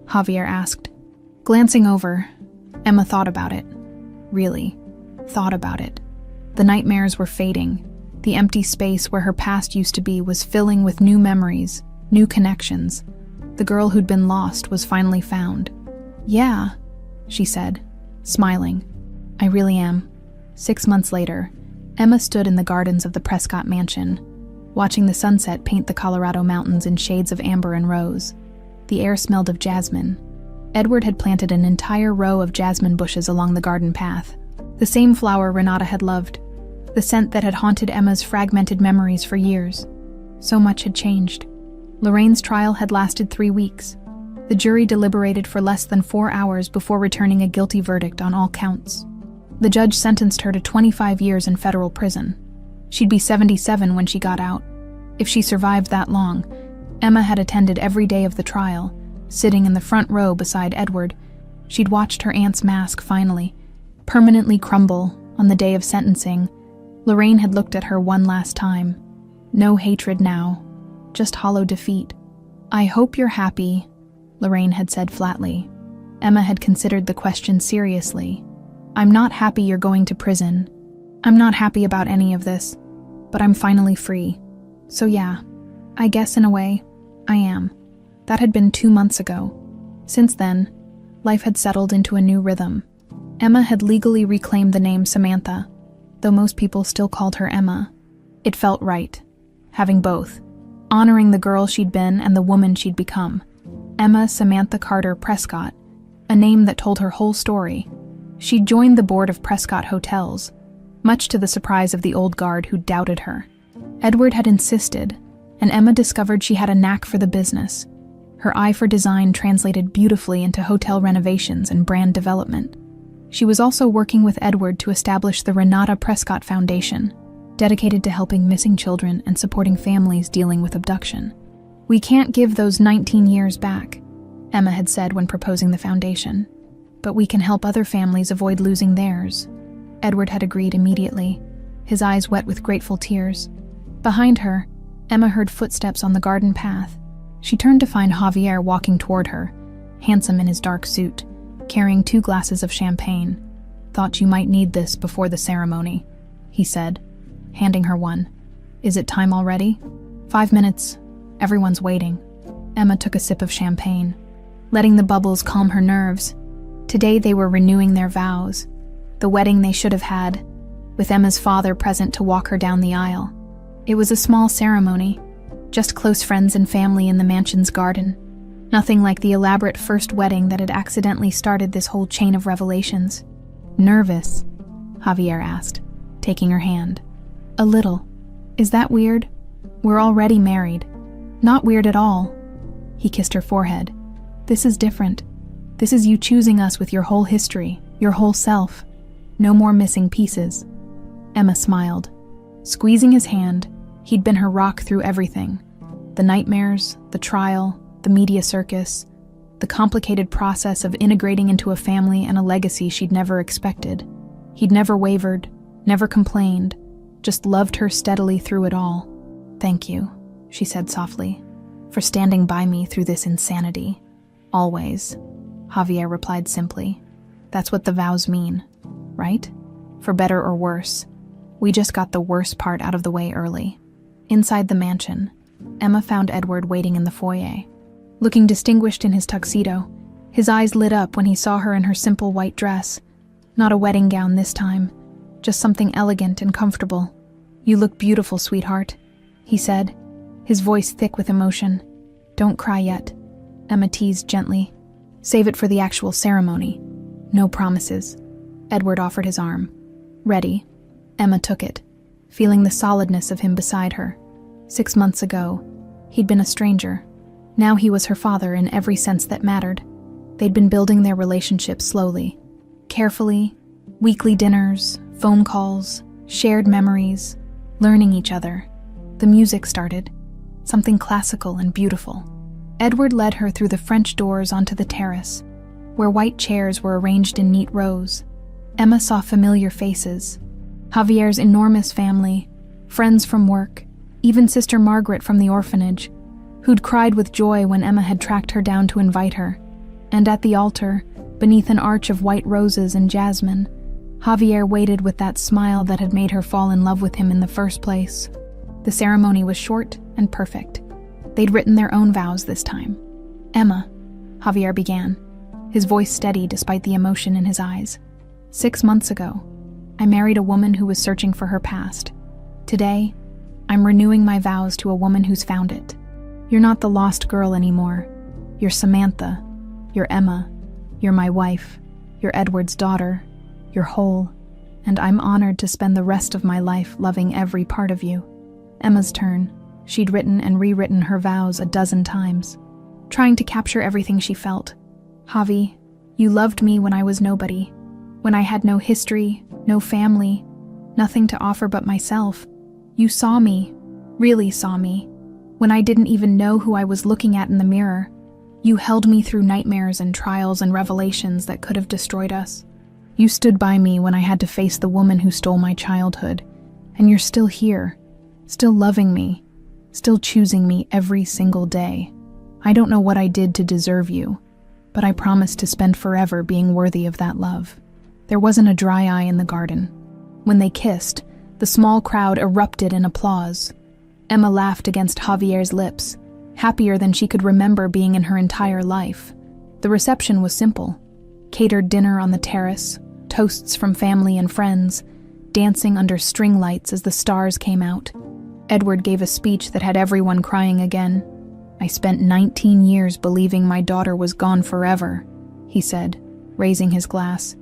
Javier asked. Glancing over, Emma thought about it. Really, thought about it. The nightmares were fading. The empty space where her past used to be was filling with new memories, new connections. The girl who'd been lost was finally found. "Yeah," she said, smiling. "I really am." 6 months later, Emma stood in the gardens of the Prescott mansion, watching the sunset paint the Colorado mountains in shades of amber and rose. The air smelled of jasmine. Edward had planted an entire row of jasmine bushes along the garden path, the same flower Renata had loved, the scent that had haunted Emma's fragmented memories for years. So much had changed. Lorraine's trial had lasted 3 weeks. The jury deliberated for less than 4 hours before returning a guilty verdict on all counts. The judge sentenced her to 25 years in federal prison. She'd be 77 when she got out. If she survived that long, Emma had attended every day of the trial, sitting in the front row beside Edward. She'd watched her aunt's mask finally, permanently crumble on the day of sentencing. Lorraine had looked at her one last time. No hatred now, just hollow defeat. "I hope you're happy," Lorraine had said flatly. Emma had considered the question seriously. "I'm not happy you're going to prison. I'm not happy about any of this, but I'm finally free. So yeah, I guess in a way, I am." That had been 2 months ago. Since then, life had settled into a new rhythm. Emma had legally reclaimed the name Samantha, though most people still called her Emma. It felt right, having both, honoring the girl she'd been and the woman she'd become. Emma Samantha Carter Prescott, a name that told her whole story. She'd joined the board of Prescott Hotels, much to the surprise of the old guard who doubted her. Edward had insisted, and Emma discovered she had a knack for the business. Her eye for design translated beautifully into hotel renovations and brand development. She was also working with Edward to establish the Renata Prescott Foundation, dedicated to helping missing children and supporting families dealing with abduction. "We can't give those 19 years back," Emma had said when proposing the foundation, "but we can help other families avoid losing theirs." Edward had agreed immediately, his eyes wet with grateful tears. Behind her, Emma heard footsteps on the garden path. She turned to find Javier walking toward her, handsome in his dark suit, carrying 2 glasses of champagne. "Thought you might need this before the ceremony," he said, handing her one. "Is it time already?" 5 minutes. Everyone's waiting." Emma took a sip of champagne, letting the bubbles calm her nerves. Today they were renewing their vows, the wedding they should have had, with Emma's father present to walk her down the aisle. It was a small ceremony, just close friends and family in the mansion's garden. Nothing like the elaborate first wedding that had accidentally started this whole chain of revelations. "Nervous?" Javier asked, taking her hand. "A little. Is that weird? We're already married." "Not weird at all." He kissed her forehead. "This is different. This is you choosing us with your whole history, your whole self. No more missing pieces." Emma smiled. Squeezing his hand, he'd been her rock through everything. The nightmares, the trial, the media circus, the complicated process of integrating into a family and a legacy she'd never expected. He'd never wavered, never complained, just loved her steadily through it all. "Thank you," she said softly, "for standing by me through this insanity." "Always," Javier replied simply. "That's what the vows mean, right? For better or worse. We just got the worst part out of the way early." Inside the mansion, Emma found Edward waiting in the foyer. Looking distinguished in his tuxedo, his eyes lit up when he saw her in her simple white dress. Not a wedding gown this time, just something elegant and comfortable. "You look beautiful, sweetheart," he said, his voice thick with emotion. "Don't cry yet," Emma teased gently. "Save it for the actual ceremony. No promises." Edward offered his arm. Ready, Emma took it, feeling the solidness of him beside her. 6 months ago, he'd been a stranger. Now he was her father in every sense that mattered. They'd been building their relationship slowly, carefully, weekly dinners, phone calls, shared memories, learning each other. The music started, something classical and beautiful. Edward led her through the French doors onto the terrace, where white chairs were arranged in neat rows. Emma saw familiar faces, Javier's enormous family, friends from work, even Sister Margaret from the orphanage, who'd cried with joy when Emma had tracked her down to invite her. And at the altar, Beneath an arch of white roses and jasmine, Javier waited with that smile that had made her fall in love with him in the first place. The ceremony was short and perfect. They'd written their own vows this time. "Emma," Javier began, his voice steady despite the emotion in his eyes. "6 months ago, I married a woman who was searching for her past. Today, I'm renewing my vows to a woman who's found it. You're not the lost girl anymore. You're Samantha. You're Emma. You're my wife. You're Edward's daughter. You're whole. And I'm honored to spend the rest of my life loving every part of you." Emma's turn. She'd written and rewritten her vows a dozen times, trying to capture everything she felt. "Javi, you loved me when I was nobody, when I had no history, no family, nothing to offer but myself. You saw me, really saw me, when I didn't even know who I was looking at in the mirror. You held me through nightmares and trials and revelations that could have destroyed us. You stood by me when I had to face the woman who stole my childhood, and you're still here, still loving me, still choosing me every single day. I don't know what I did to deserve you, but I promise to spend forever being worthy of that love." There wasn't a dry eye in the garden. When they kissed, the small crowd erupted in applause. Emma laughed against Javier's lips, happier than she could remember being in her entire life. The reception was simple. Catered dinner on the terrace, toasts from family and friends, dancing under string lights as the stars came out. Edward gave a speech that had everyone crying again. "I spent 19 years believing my daughter was gone forever," he said, raising his glass.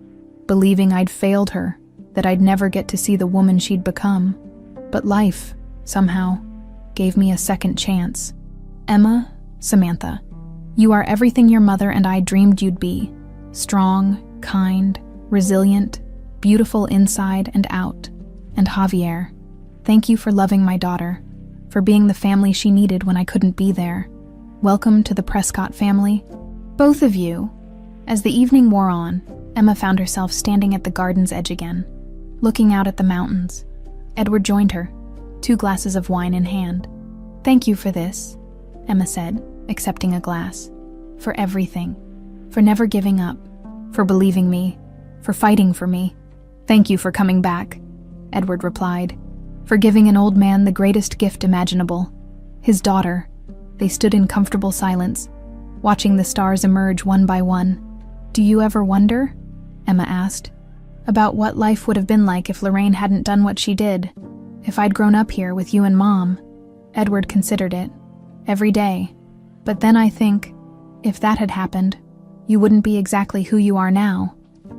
"Believing I'd failed her, that I'd never get to see the woman she'd become. But life, somehow, gave me a second chance. Emma, Samantha, you are everything your mother and I dreamed you'd be. Strong, kind, resilient, beautiful inside and out. And Javier, thank you for loving my daughter, for being the family she needed when I couldn't be there. Welcome to the Prescott family." Both of you. As the evening wore on, Emma found herself standing at the garden's edge again, looking out at the mountains. Edward joined her, 2 glasses of wine in hand. "Thank you for this," Emma said, accepting a glass. "For everything. For never giving up. For believing me. For fighting for me." "Thank you for coming back," Edward replied. "For giving an old man the greatest gift imaginable. His daughter." They stood in comfortable silence, watching the stars emerge one by one. "Do you ever wonder," Emma asked, "about what life would have been like if Lorraine hadn't done what she did? If I'd grown up here with you and Mom?" Edward considered it. "Every day. But then I think, if that had happened, you wouldn't be exactly who you are now.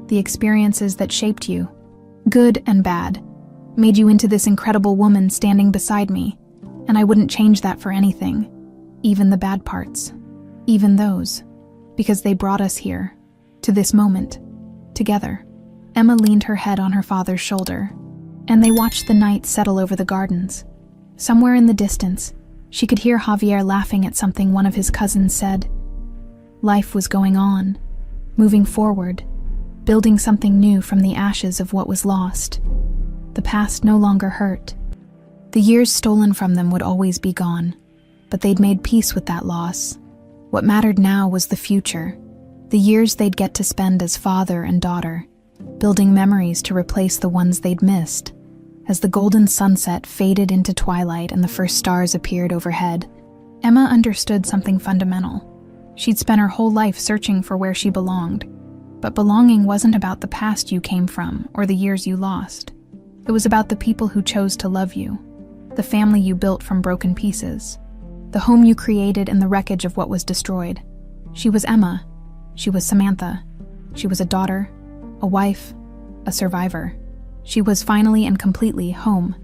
The experiences that shaped you, good and bad, made you into this incredible woman standing beside me, and I wouldn't change that for anything. Even the bad parts. Even those. Because they brought us here, to this moment, together." Emma leaned her head on her father's shoulder, and they watched the night settle over the gardens. Somewhere in the distance, she could hear Javier laughing at something one of his cousins said. Life was going on, moving forward, building something new from the ashes of what was lost. The past no longer hurt. The years stolen from them would always be gone, but they'd made peace with that loss. What mattered now was the future, the years they'd get to spend as father and daughter, building memories to replace the ones they'd missed. As the golden sunset faded into twilight and the first stars appeared overhead, Emma understood something fundamental. She'd spent her whole life searching for where she belonged, but belonging wasn't about the past you came from or the years you lost. It was about the people who chose to love you, the family you built from broken pieces, the home you created in the wreckage of what was destroyed. She was Emma. She was Samantha. She was a daughter, a wife, a survivor. She was finally and completely home.